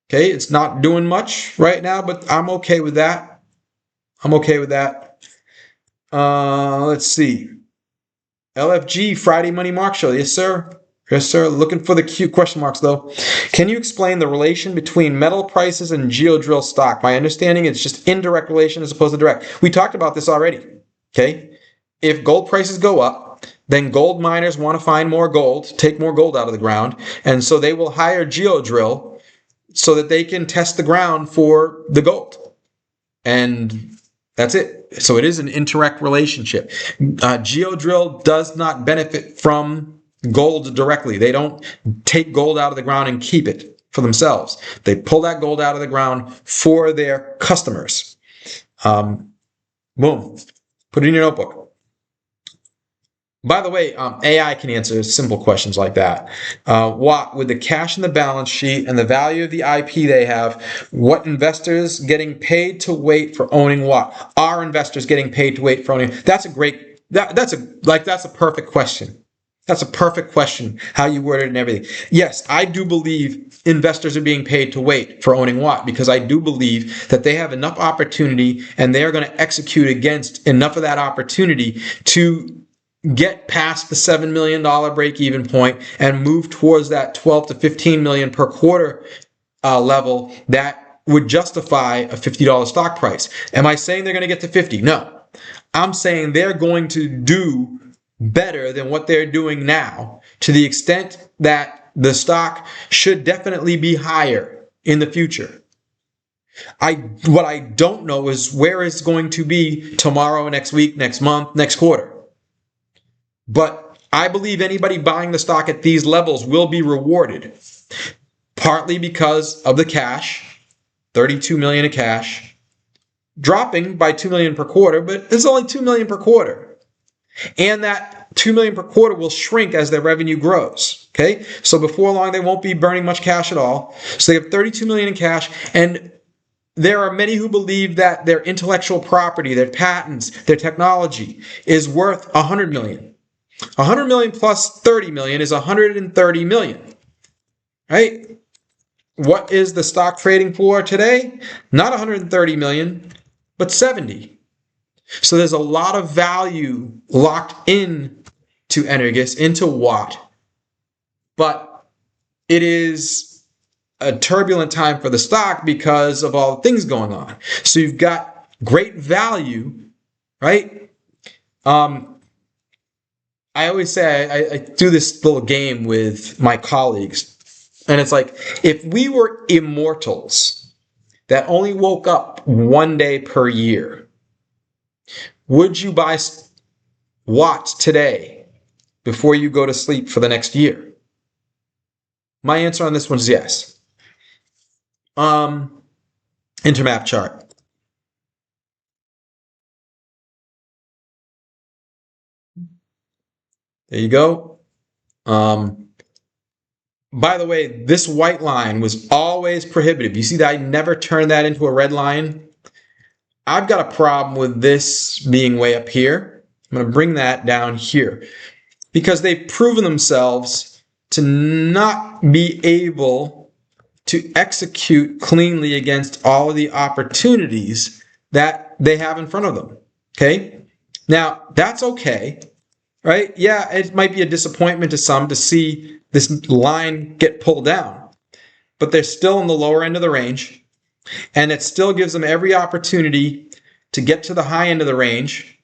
Okay, it's not doing much right now, but I'm okay with that. I'm okay with that. Let's see. LFG, Friday Money Mark Show. Yes, sir. Yes, sir. Looking for the cute question marks, though. Can you explain the relation between metal prices and Geodrill stock? My understanding is just indirect relation as opposed to direct. We talked about this already. Okay? If gold prices go up, then gold miners want to find more gold, take more gold out of the ground, and so they will hire Geodrill so that they can test the ground for the gold. And that's it. So it is an indirect relationship. Geodrill does not benefit from gold directly. They don't take gold out of the ground and keep it for themselves. They pull that gold out of the ground for their customers. Boom. Put it in your notebook. By the way, AI can answer simple questions like that. What, with the cash in the balance sheet and the value of the IP they have, what investors getting paid to wait for owning what? Are investors getting paid to wait for owning? That's a great, that's a perfect question. That's a perfect question, how you worded it and everything. Yes, I do believe investors are being paid to wait for owning what, because I do believe that they have enough opportunity and they are going to execute against enough of that opportunity to get past the $7 million break-even point and move towards that 12 to 15 million per quarter level that would justify a $50 stock price. Am I saying they're going to get to 50? No. I'm saying they're going to do better than what they're doing now, to the extent that the stock should definitely be higher in the future. What I don't know is where it's going to be tomorrow, next week, next month, next quarter. But I believe anybody buying the stock at these levels will be rewarded, partly because of the cash, 32 million of cash, dropping by 2 million per quarter, but it's only 2 million per quarter. And that 2 million per quarter will shrink as their revenue grows. Okay, so before long they won't be burning much cash at all. So they have 32 million in cash, and there are many who believe that their intellectual property, their patents, their technology is worth 100 million. 100 million plus 30 million is 130 million. Right? What is the stock trading for today? Not 130 million, but 70. So there's a lot of value locked in to Energus, into Watt. But it is a turbulent time for the stock because of all the things going on. So you've got great value, right? I always say, I do this little game with my colleagues. And it's like, if we were immortals that only woke up one day per year, would you buy Watt today before you go to sleep for the next year? My answer on this one is yes. Intermap chart. There you go. By the way, this white line was always prohibitive. You see that I never turned that into a red line? I've got a problem with this being way up here. I'm going to bring that down here because they've proven themselves to not be able to execute cleanly against all of the opportunities that they have in front of them. Okay? Now, that's okay, right? Yeah, it might be a disappointment to some to see this line get pulled down, but they're still in the lower end of the range, and it still gives them every opportunity to get to the high end of the range,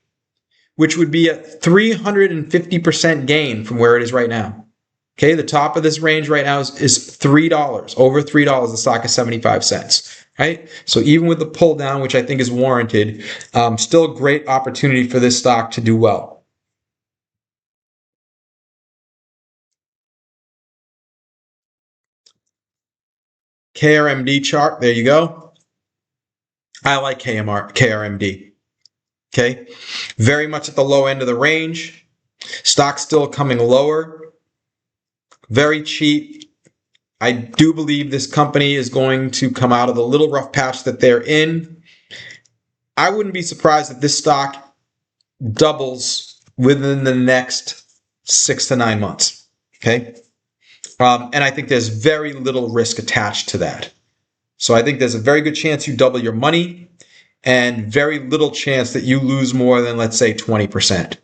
which would be a 350% gain from where it is right now. Okay, the top of this range right now is $3, over $3. The stock is 75 cents, right? So even with the pull down, which I think is warranted, still a great opportunity for this stock to do well. KRMD chart, there you go. I like KRMD. Okay, very much at the low end of the range. Stock still coming lower. Very cheap. I do believe this company is going to come out of the little rough patch that they're in. I wouldn't be surprised if this stock doubles within the next 6 to 9 months. Okay, and I think there's very little risk attached to that. So I think there's a very good chance you double your money, and very little chance that you lose more than, let's say, 20%.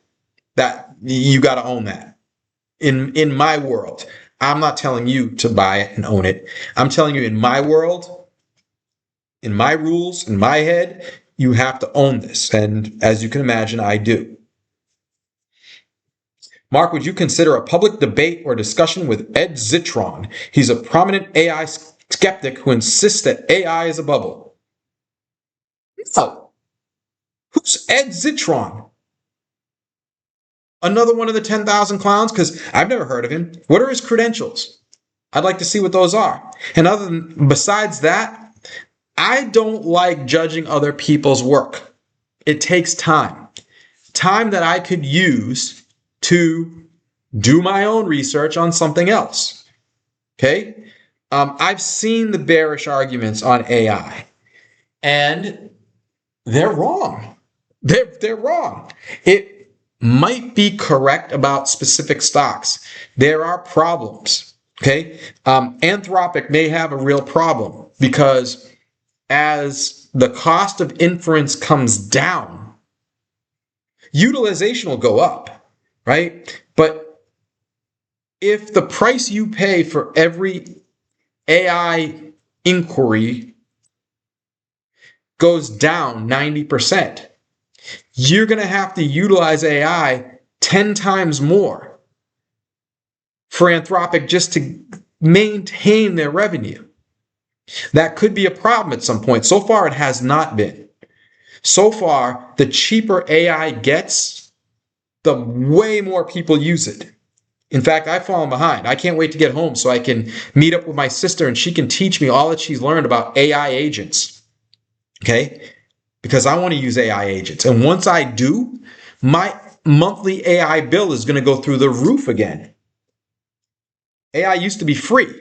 That you got to own that. In my world, I'm not telling you to buy it and own it. I'm telling you, in my world, in my rules, in my head, you have to own this. And as you can imagine, I do. Mark, would you consider a public debate or discussion with Ed Zitron? He's a prominent AI skeptic who insists that AI is a bubble. No. Who's Ed Zitron? Another one of the 10,000 clowns? Because I've never heard of him. What are his credentials? I'd like to see what those are. And besides that, I don't like judging other people's work. It takes time. Time that I could use to do my own research on something else. Okay? I've seen the bearish arguments on AI, and they're wrong. They're wrong. It might be correct about specific stocks. There are problems. Okay? Anthropic may have a real problem because as the cost of inference comes down, utilization will go up, right? But if the price you pay for every AI inquiry goes down 90%, you're going to have to utilize AI 10 times more for Anthropic just to maintain their revenue. That could be a problem at some point. So far, it has not been. So far, the cheaper AI gets, the way more people use it. In fact, I've fallen behind. I can't wait to get home so I can meet up with my sister and she can teach me all that she's learned about AI agents. Okay? Because I want to use AI agents. And once I do, my monthly AI bill is going to go through the roof again. AI used to be free,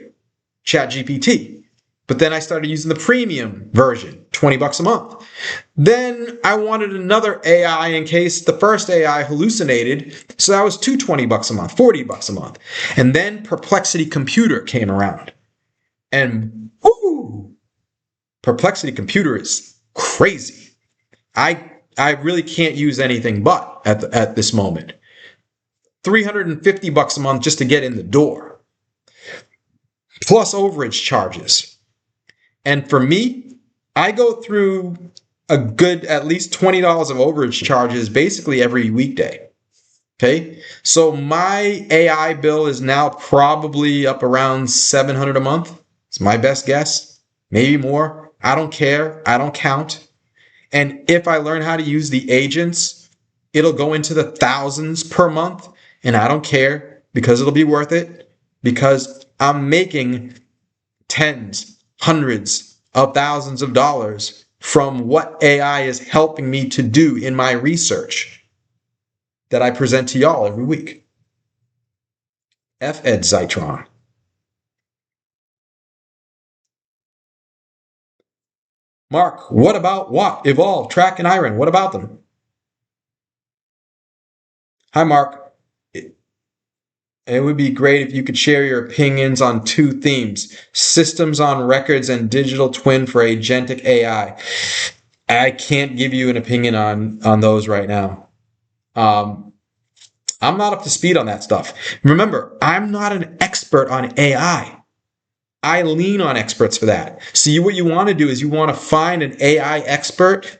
ChatGPT. But then I started using the premium version, $20 a month. Then I wanted another AI in case the first AI hallucinated. So that was $220 a month, $40 a month. And then Perplexity Computer came around. And whoo, Perplexity Computer is crazy. I really can't use anything but at this moment. $350 a month just to get in the door. Plus overage charges. And for me, I go through a good at least $20 of overage charges basically every weekday. Okay, so my AI bill is now probably up around $700 a month. It's my best guess, maybe more. I don't care. I don't count. And if I learn how to use the agents, it'll go into the thousands per month. And I don't care because it'll be worth it because I'm making tens, hundreds of thousands of dollars from what AI is helping me to do in my research that I present to y'all every week. F Ed Zitron. Mark, what about what? Evolve, Track, and Iron. What about them? Hi, Mark. It would be great if you could share your opinions on two themes: systems on records and digital twin for agentic AI. I can't give you an opinion on those right now. I'm not up to speed on that stuff. Remember, I'm not an expert on AI. I lean on experts for that. So what you want to do is you want to find an AI expert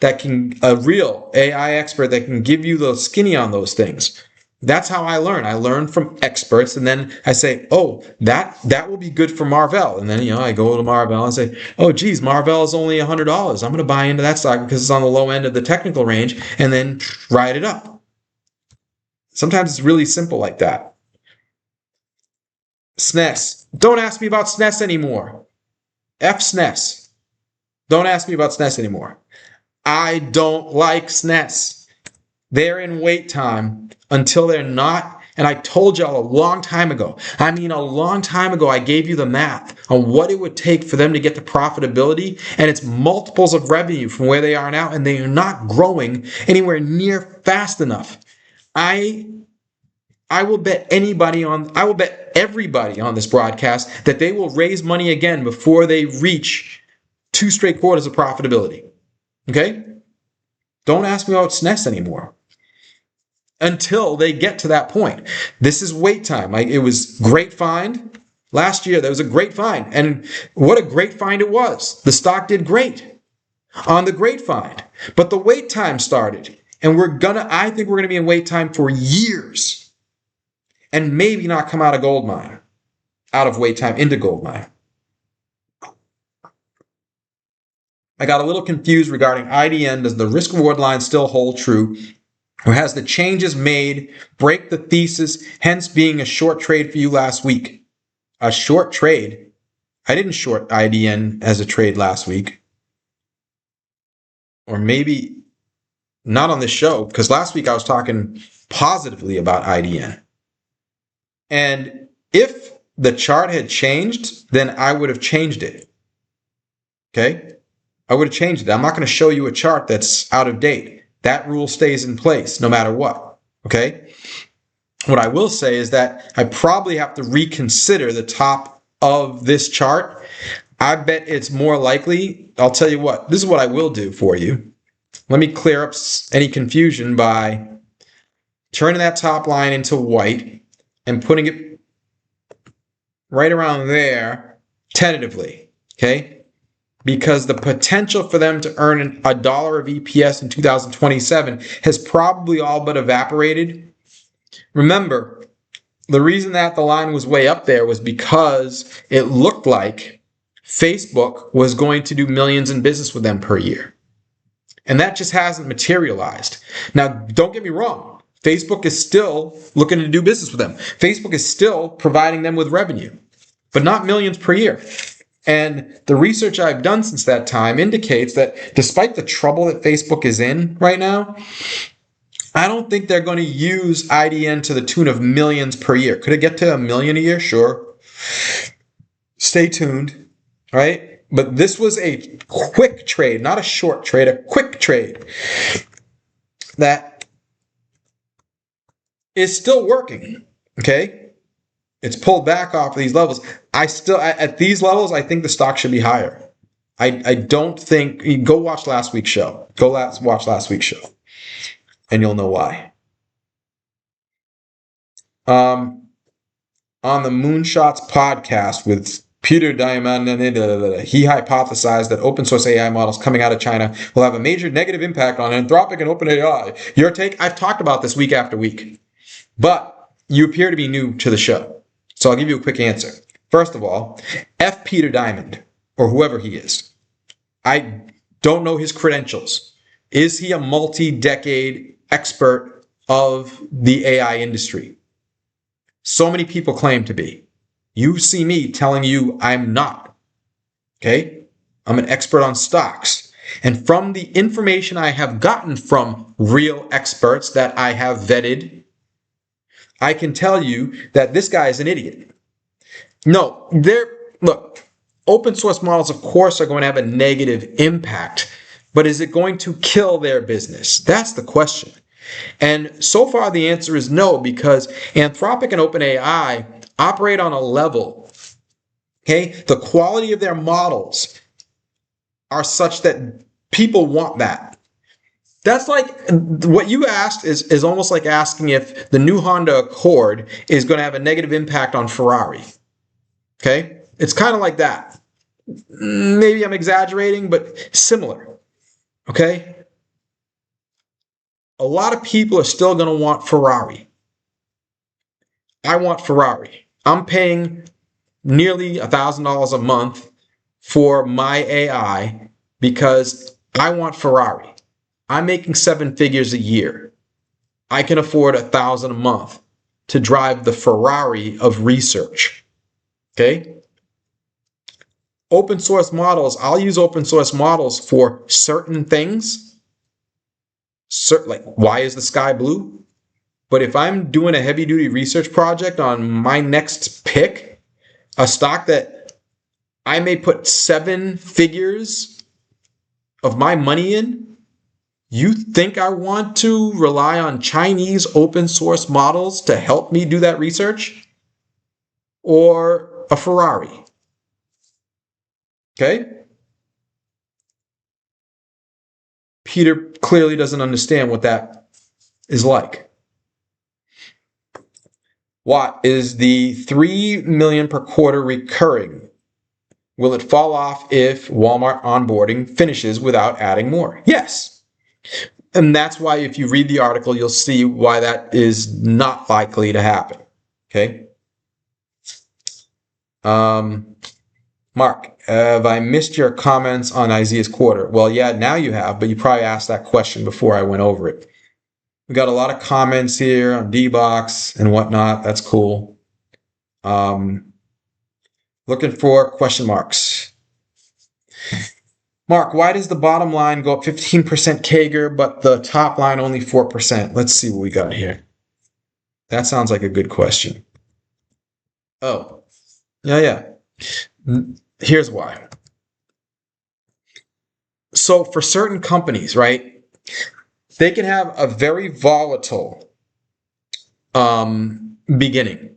a real AI expert that can give you the skinny on those things. That's how I learn. I learn from experts, and then I say, oh, that will be good for Marvell. And then, I go to Marvell and say, oh, geez, Marvell is only $100. I'm going to buy into that stock because it's on the low end of the technical range, and then ride it up. Sometimes it's really simple like that. SNES. Don't ask me about SNES anymore. F SNES. Don't ask me about SNES anymore. I don't like SNES. They're in wait time until they're not. And I told y'all a long time ago, I gave you the math on what it would take for them to get to profitability. And it's multiples of revenue from where they are now. And they are not growing anywhere near fast enough. I will bet everybody on this broadcast that they will raise money again before they reach 2 straight quarters of profitability. Okay? Don't ask me about SNES anymore until they get to that point. This is wait time. It was great find. Last year, there was a great find. And what a great find it was. The stock did great on the great find. But the wait time started. And I think we're going to be in wait time for years. And maybe not come out of wait time into gold mine. I got a little confused regarding IDN. Does the risk reward line still hold true? Or has the changes made break the thesis, hence being a short trade for you last week? A short trade? I didn't short IDN as a trade last week. Or maybe not on this show, because last week I was talking positively about IDN. And if the chart had changed, then I would have changed it. Okay? I would have changed it. I'm not going to show you a chart that's out of date. That rule stays in place no matter what. Okay? What I will say is that I probably have to reconsider the top of this chart. I bet it's more likely. I'll tell you what. This is what I will do for you. Let me clear up any confusion by turning that top line into white and putting it right around there tentatively, okay? Because the potential for them to earn $1 of EPS in 2027 has probably all but evaporated. Remember, the reason that the line was way up there was because it looked like Facebook was going to do millions in business with them per year. And that just hasn't materialized. Now, don't get me wrong. Facebook is still looking to do business with them. Facebook is still providing them with revenue, but not millions per year. And the research I've done since that time indicates that despite the trouble that Facebook is in right now, I don't think they're going to use IDN to the tune of millions per year. Could it get to $1 million a year? Sure. Stay tuned, right? But this was a quick trade, not a short trade, a quick trade that is still working, okay? It's pulled back off of these levels. At these levels, I think the stock should be higher. I don't think, go watch last week's show. Watch last week's show, and you'll know why. On the Moonshots podcast with Peter Diamond, he hypothesized that open source AI models coming out of China will have a major negative impact on Anthropic and OpenAI. Your take? I've talked about this week after week. But you appear to be new to the show, so I'll give you a quick answer. First of all, F. Peter Diamond, or whoever he is. I don't know his credentials. Is he a multi-decade expert of the AI industry? So many people claim to be. You see me telling you I'm not. Okay? I'm an expert on stocks. And from the information I have gotten from real experts that I have vetted, I can tell you that this guy is an idiot. No, look, open source models, of course, are going to have a negative impact, but is it going to kill their business? That's the question. And so far, the answer is no, because Anthropic and OpenAI operate on a level, okay? The quality of their models are such that people want that. That's like what you asked is almost like asking if the new Honda Accord is going to have a negative impact on Ferrari. Okay? It's kind of like that. Maybe I'm exaggerating, but similar. Okay? A lot of people are still going to want Ferrari. I want Ferrari. I'm paying nearly $1,000 a month for my AI because I want Ferrari. I'm making 7 figures a year. I can afford $1,000 a month to drive the Ferrari of research. Okay? Open source models, I'll use open source models for certain things. Like, why is the sky blue? But if I'm doing a heavy duty research project on my next pick, a stock that I may put 7 figures of my money in, you think I want to rely on Chinese open source models to help me do that research? Or a Ferrari? Okay? Peter clearly doesn't understand what that is like. What is the 3 million per quarter recurring? Will it fall off if Walmart onboarding finishes without adding more? Yes. And that's why if you read the article, you'll see why that is not likely to happen. Okay? Mark, have I missed your comments on Isaiah's quarter? Well, yeah, now you have, but you probably asked that question before I went over it. We got a lot of comments here on D-Box and whatnot. That's cool. Looking for question marks. Mark, why does the bottom line go up 15% CAGR, but the top line only 4%? Let's see what we got here. That sounds like a good question. Oh, yeah. Here's why. So for certain companies, right, they can have a very volatile beginning,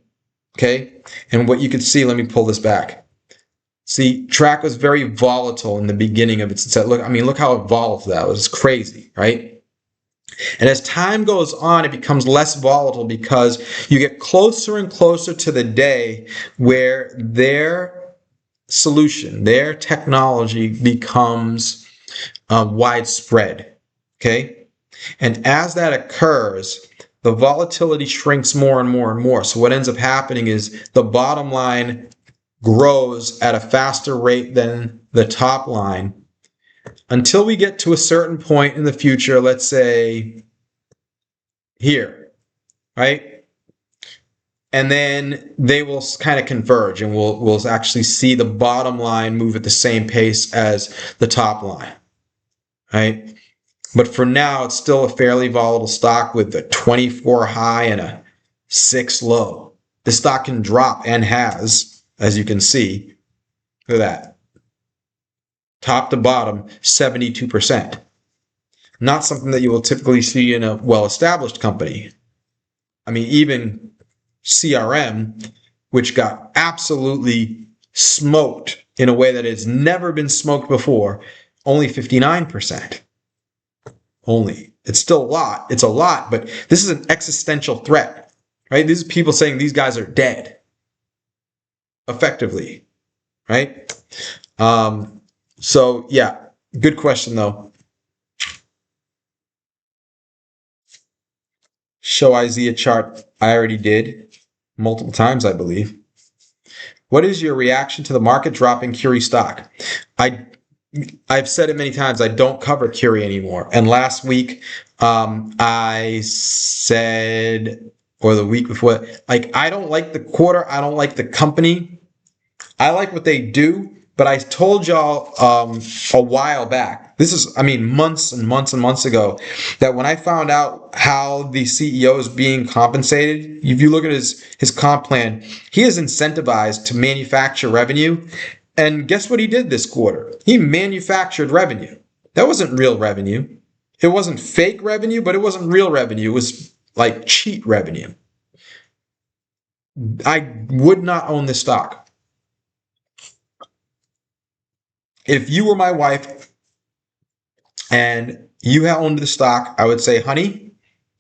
okay? And what you can see, let me pull this back. See, track was very volatile in the beginning of its set. Look how volatile that was. It's crazy, right? And as time goes on, it becomes less volatile because you get closer and closer to the day where their solution, their technology becomes widespread, okay? And as that occurs, the volatility shrinks more and more and more. So what ends up happening is the bottom line grows at a faster rate than the top line until we get to a certain point in the future, let's say here, right? And then they will kind of converge and we'll actually see the bottom line move at the same pace as the top line, right? But for now, it's still a fairly volatile stock with a 24 high and a 6 low. The stock can drop and has, as you can see. Look at that. Top to bottom, 72%. Not something that you will typically see in a well-established company. I mean, even CRM, which got absolutely smoked in a way that has never been smoked before, only 59%. Only. It's still a lot. It's a lot, but this is an existential threat, right? These are people saying these guys are dead, effectively, right? So yeah, good question though. Show Isaiah chart. I already did multiple times, I believe. What is your reaction to the market dropping Curie stock? I've said it many times. I don't cover Curie anymore. And last week, I said, or the week before, like, I don't like the quarter. I don't like the company. I like what they do. But I told y'all a while back, this is, months and months and months ago, that when I found out how the CEO is being compensated, if you look at his comp plan, he is incentivized to manufacture revenue. And guess what he did this quarter? He manufactured revenue. That wasn't real revenue. It wasn't fake revenue, but it wasn't real revenue. It was like cheat revenue. I would not own this stock. If you were my wife, and you owned the stock, I would say, honey,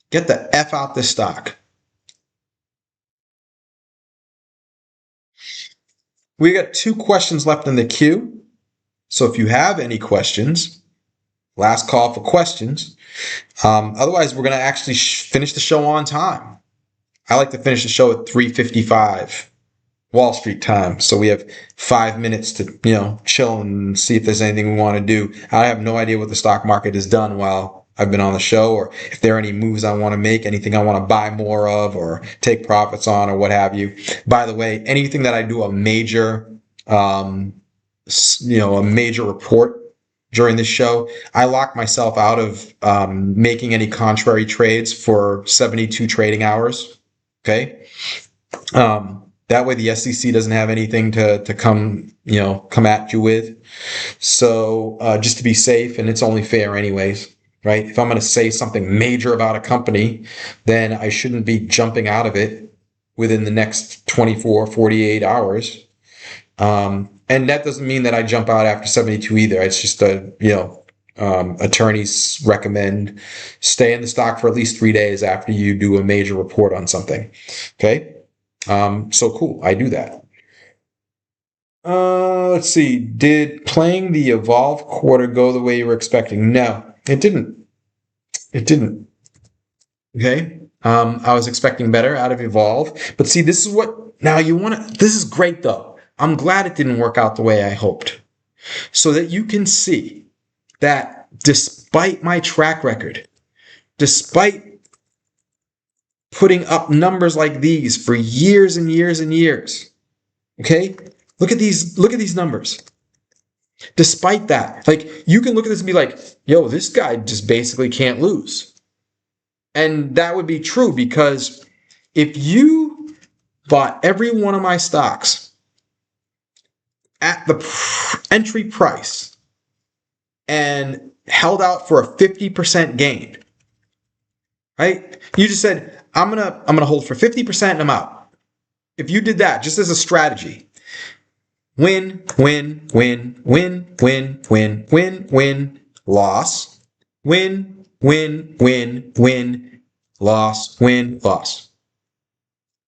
get the F out this stock. We got 2 questions left in the queue. So if you have any questions, last call for questions. Otherwise, we're going to actually finish the show on time. I like to finish the show at 3:55 Wall Street time. So we have 5 minutes to, chill and see if there's anything we want to do. I have no idea what the stock market has done while I've been on the show, or if there are any moves I want to make, anything I want to buy more of or take profits on or what have you. By the way, anything that I do a major, a major report during this show, I lock myself out of making any contrary trades for 72 trading hours. Okay. That way the SEC doesn't have anything to come at you with. So just to be safe, and it's only fair anyways, right? If I'm going to say something major about a company, then I shouldn't be jumping out of it within the next 24, 48 hours. And that doesn't mean that I jump out after 72 either. It's just attorneys recommend stay in the stock for at least 3 days after you do a major report on something. Okay. So cool. I do that. Let's see. Did playing the Evolve quarter go the way you were expecting? No, it didn't. It didn't. Okay. I was expecting better out of Evolve, but see, this is this is great though. I'm glad it didn't work out the way I hoped, so that you can see that despite my track record, despite putting up numbers like these for years and years and years, okay? Look at these numbers. Despite that, you can look at this and be like, yo, this guy just basically can't lose. And that would be true, because if you bought every one of my stocks at the entry price and held out for a 50% gain, right? You just said, I'm gonna hold for 50% and I'm out. If you did that just as a strategy, win, win, win, win, win, win, win, win, loss, win, win, win, win, loss, win, loss.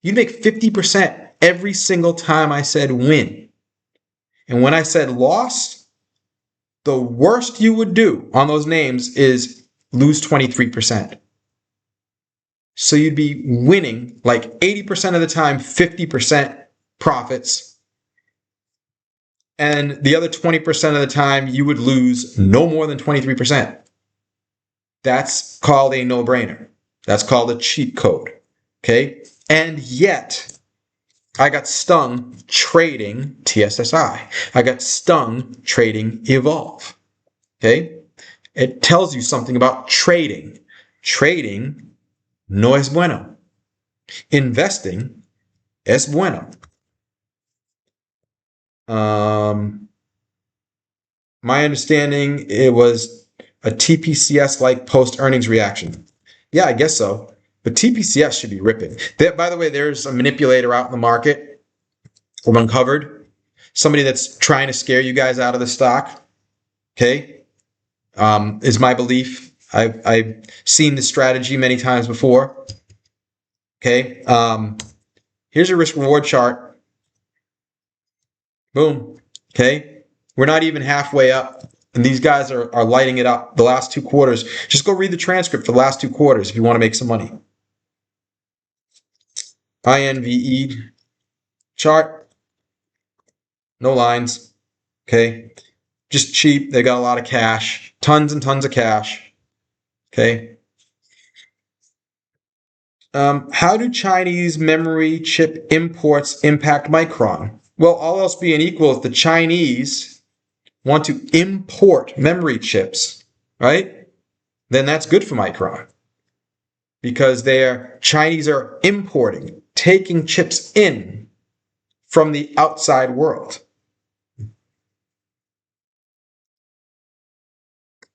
You'd make 50% every single time I said win. And when I said loss, the worst you would do on those names is lose 23%. So you'd be winning like 80% of the time, 50% profits. And the other 20% of the time, you would lose no more than 23%. That's called a no-brainer. That's called a cheat code. Okay? And yet, I got stung trading TSSI. I got stung trading Evolve. Okay? It tells you something about trading. Trading, no es bueno. Investing, es bueno. My understanding, it was a TPCS-like post-earnings reaction. Yeah, I guess so. But TPCS should be ripping. By the way, there's a manipulator out in the market. I've uncovered somebody that's trying to scare you guys out of the stock. Okay, is my belief. I've seen this strategy many times before. Okay, here's your risk-reward chart. Boom. Okay, we're not even halfway up, and these guys are lighting it up the last 2 quarters. Just go read the transcript for the last 2 quarters if you want to make some money. INVE chart, no lines. Okay, just cheap. They got a lot of cash, tons and tons of cash. Okay. How do Chinese memory chip imports impact Micron? Well, all else being equal, if the Chinese want to import memory chips, right, then that's good for Micron, because Chinese are importing, taking chips in from the outside world.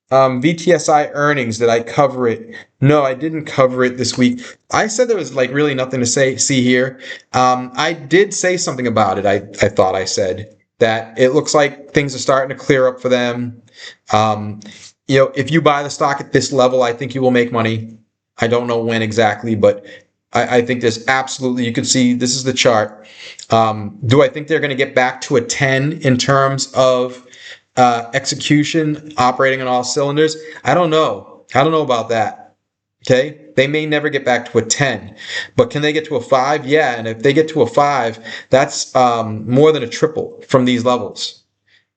VTSI earnings, did I cover it? No, I didn't cover it this week. I said there was really nothing to see here. I did say something about it. I thought I said, that it looks like things are starting to clear up for them. If you buy the stock at this level, I think you will make money. I don't know when exactly, but I think there's absolutely, you can see this is the chart. Do I think they're going to get back to a 10 in terms of execution, operating on all cylinders? I don't know. I don't know about that. Okay, they may never get back to a 10, but can they get to a 5? Yeah, and if they get to a 5, that's more than a triple from these levels.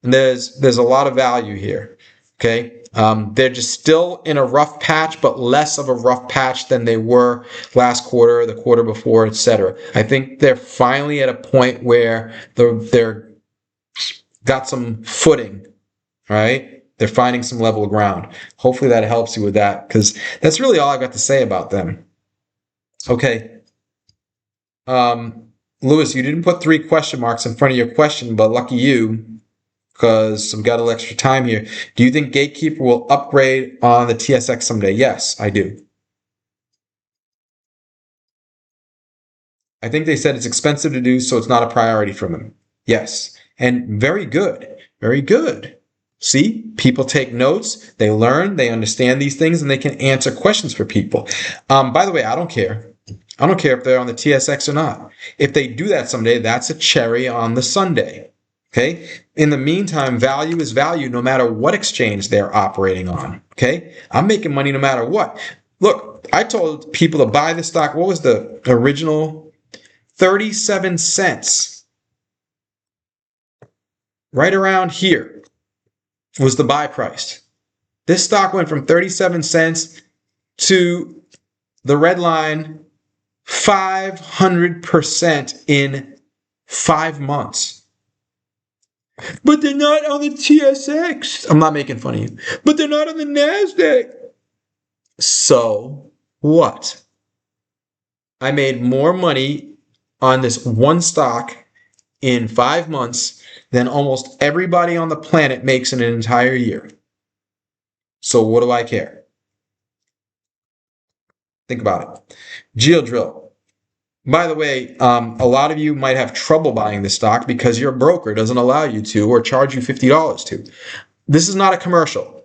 And there's a lot of value here. Okay, they're just still in a rough patch, but less of a rough patch than they were last quarter, the quarter before, etc. I think they're finally at a point where they're got some footing, right? They're finding some level ground. Hopefully that helps you with that, because that's really all I've got to say about them. Okay. Lewis, you didn't put 3 question marks in front of your question, but lucky you, because I've got a little extra time here. Do you think Gatekeeper will upgrade on the TSX someday? Yes, I do. I think they said it's expensive to do, so it's not a priority for them. Yes. And very good. Very good. See, people take notes, they learn, they understand these things, and they can answer questions for people. By the way, I don't care. I don't care if they're on the TSX or not. If they do that someday, that's a cherry on the sundae. Okay. In the meantime, value is value no matter what exchange they're operating on. Okay. I'm making money no matter what. Look, I told people to buy the stock. What was the original? 37 cents. Right around here was the buy price. This stock went from 37 cents to the red line 500% in 5 months. But they're not on the TSX. I'm not making fun of you. But they're not on the NASDAQ. So what? I made more money on this one stock in 5 months than almost everybody on the planet makes in an entire year. So what do I care? Think about it. Geodrill. By the way, a lot of you might have trouble buying this stock because your broker doesn't allow you to or charge you $50 to. This is not a commercial.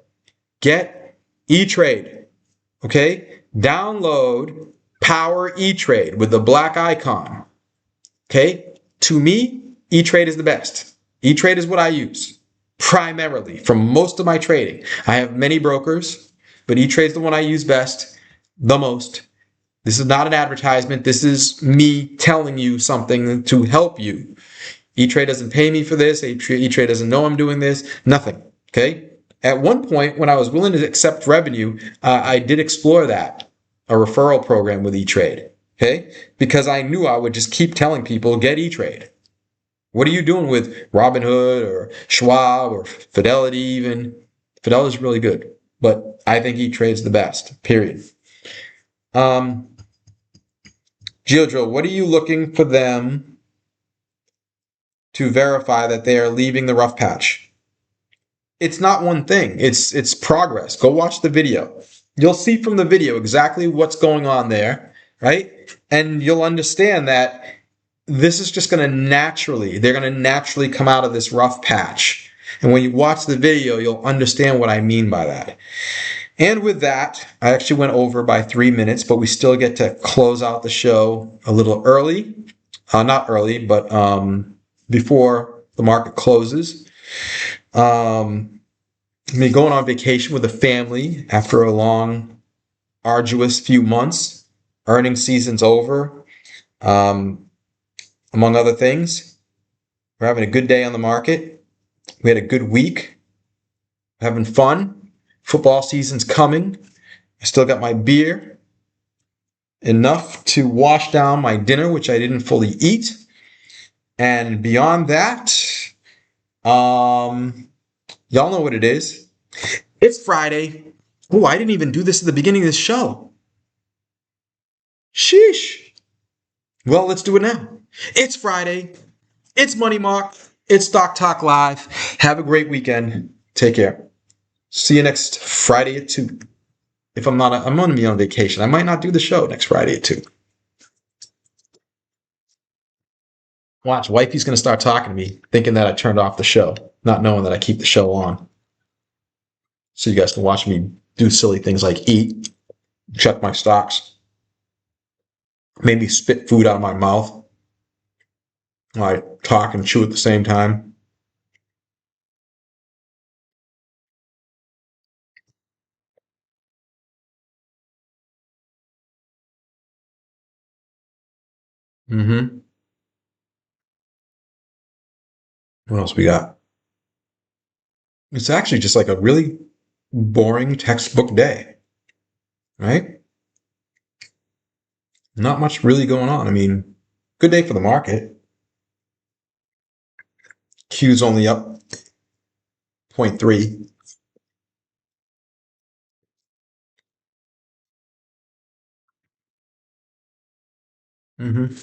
Get E-Trade. Okay? Download Power E-Trade with the black icon. Okay? To me, E-Trade is the best. E-Trade is what I use primarily for most of my trading. I have many brokers, but E-Trade is the one I use best, the most. This is not an advertisement. This is me telling you something to help you. E-Trade doesn't pay me for this. E-Trade doesn't know I'm doing this. Nothing. Okay? At one point, when I was willing to accept revenue, I did explore that, a referral program with E-Trade. Okay? Because I knew I would just keep telling people, get E-Trade. What are you doing with Robinhood or Schwab or Fidelity even? Fidelity's really good, but I think E-Trade's the best, period. Geodrill, what are you looking for them to verify that they are leaving the rough patch? It's not one thing. It's progress. Go watch the video. You'll see from the video exactly what's going on there, right? And you'll understand that this is just going to they're going to naturally come out of this rough patch. And when you watch the video, you'll understand what I mean by that. And with that, I actually went over by 3 minutes, but we still get to close out the show a little early. Not early, but before the market closes. I'm going on vacation with the family after a long, arduous few months. Earnings season's over. Among other things, we're having a good day on the market. We had a good week. We're having fun. Football season's coming. I still got my beer. Enough to wash down my dinner, which I didn't fully eat. And beyond that, y'all know what it is. It's Friday. Oh, I didn't even do this at the beginning of the show. Sheesh. Well, let's do it now. It's Friday. It's Money Mark. It's Stock Talk Live. Have a great weekend. Take care. See you next Friday at 2. If I'm going to be on vacation. I might not do the show next Friday at 2. Watch, wifey's gonna start talking to me, thinking that I turned off the show, not knowing that I keep the show on. So you guys can watch me do silly things like eat, check my stocks, maybe spit food out of my mouth while I talk and chew at the same time. Mm-hmm. What else we got? It's actually just like a really boring textbook day, right? Not much really going on. I mean, good day for the market. Q's only up zero point 0.3. Mm-hmm.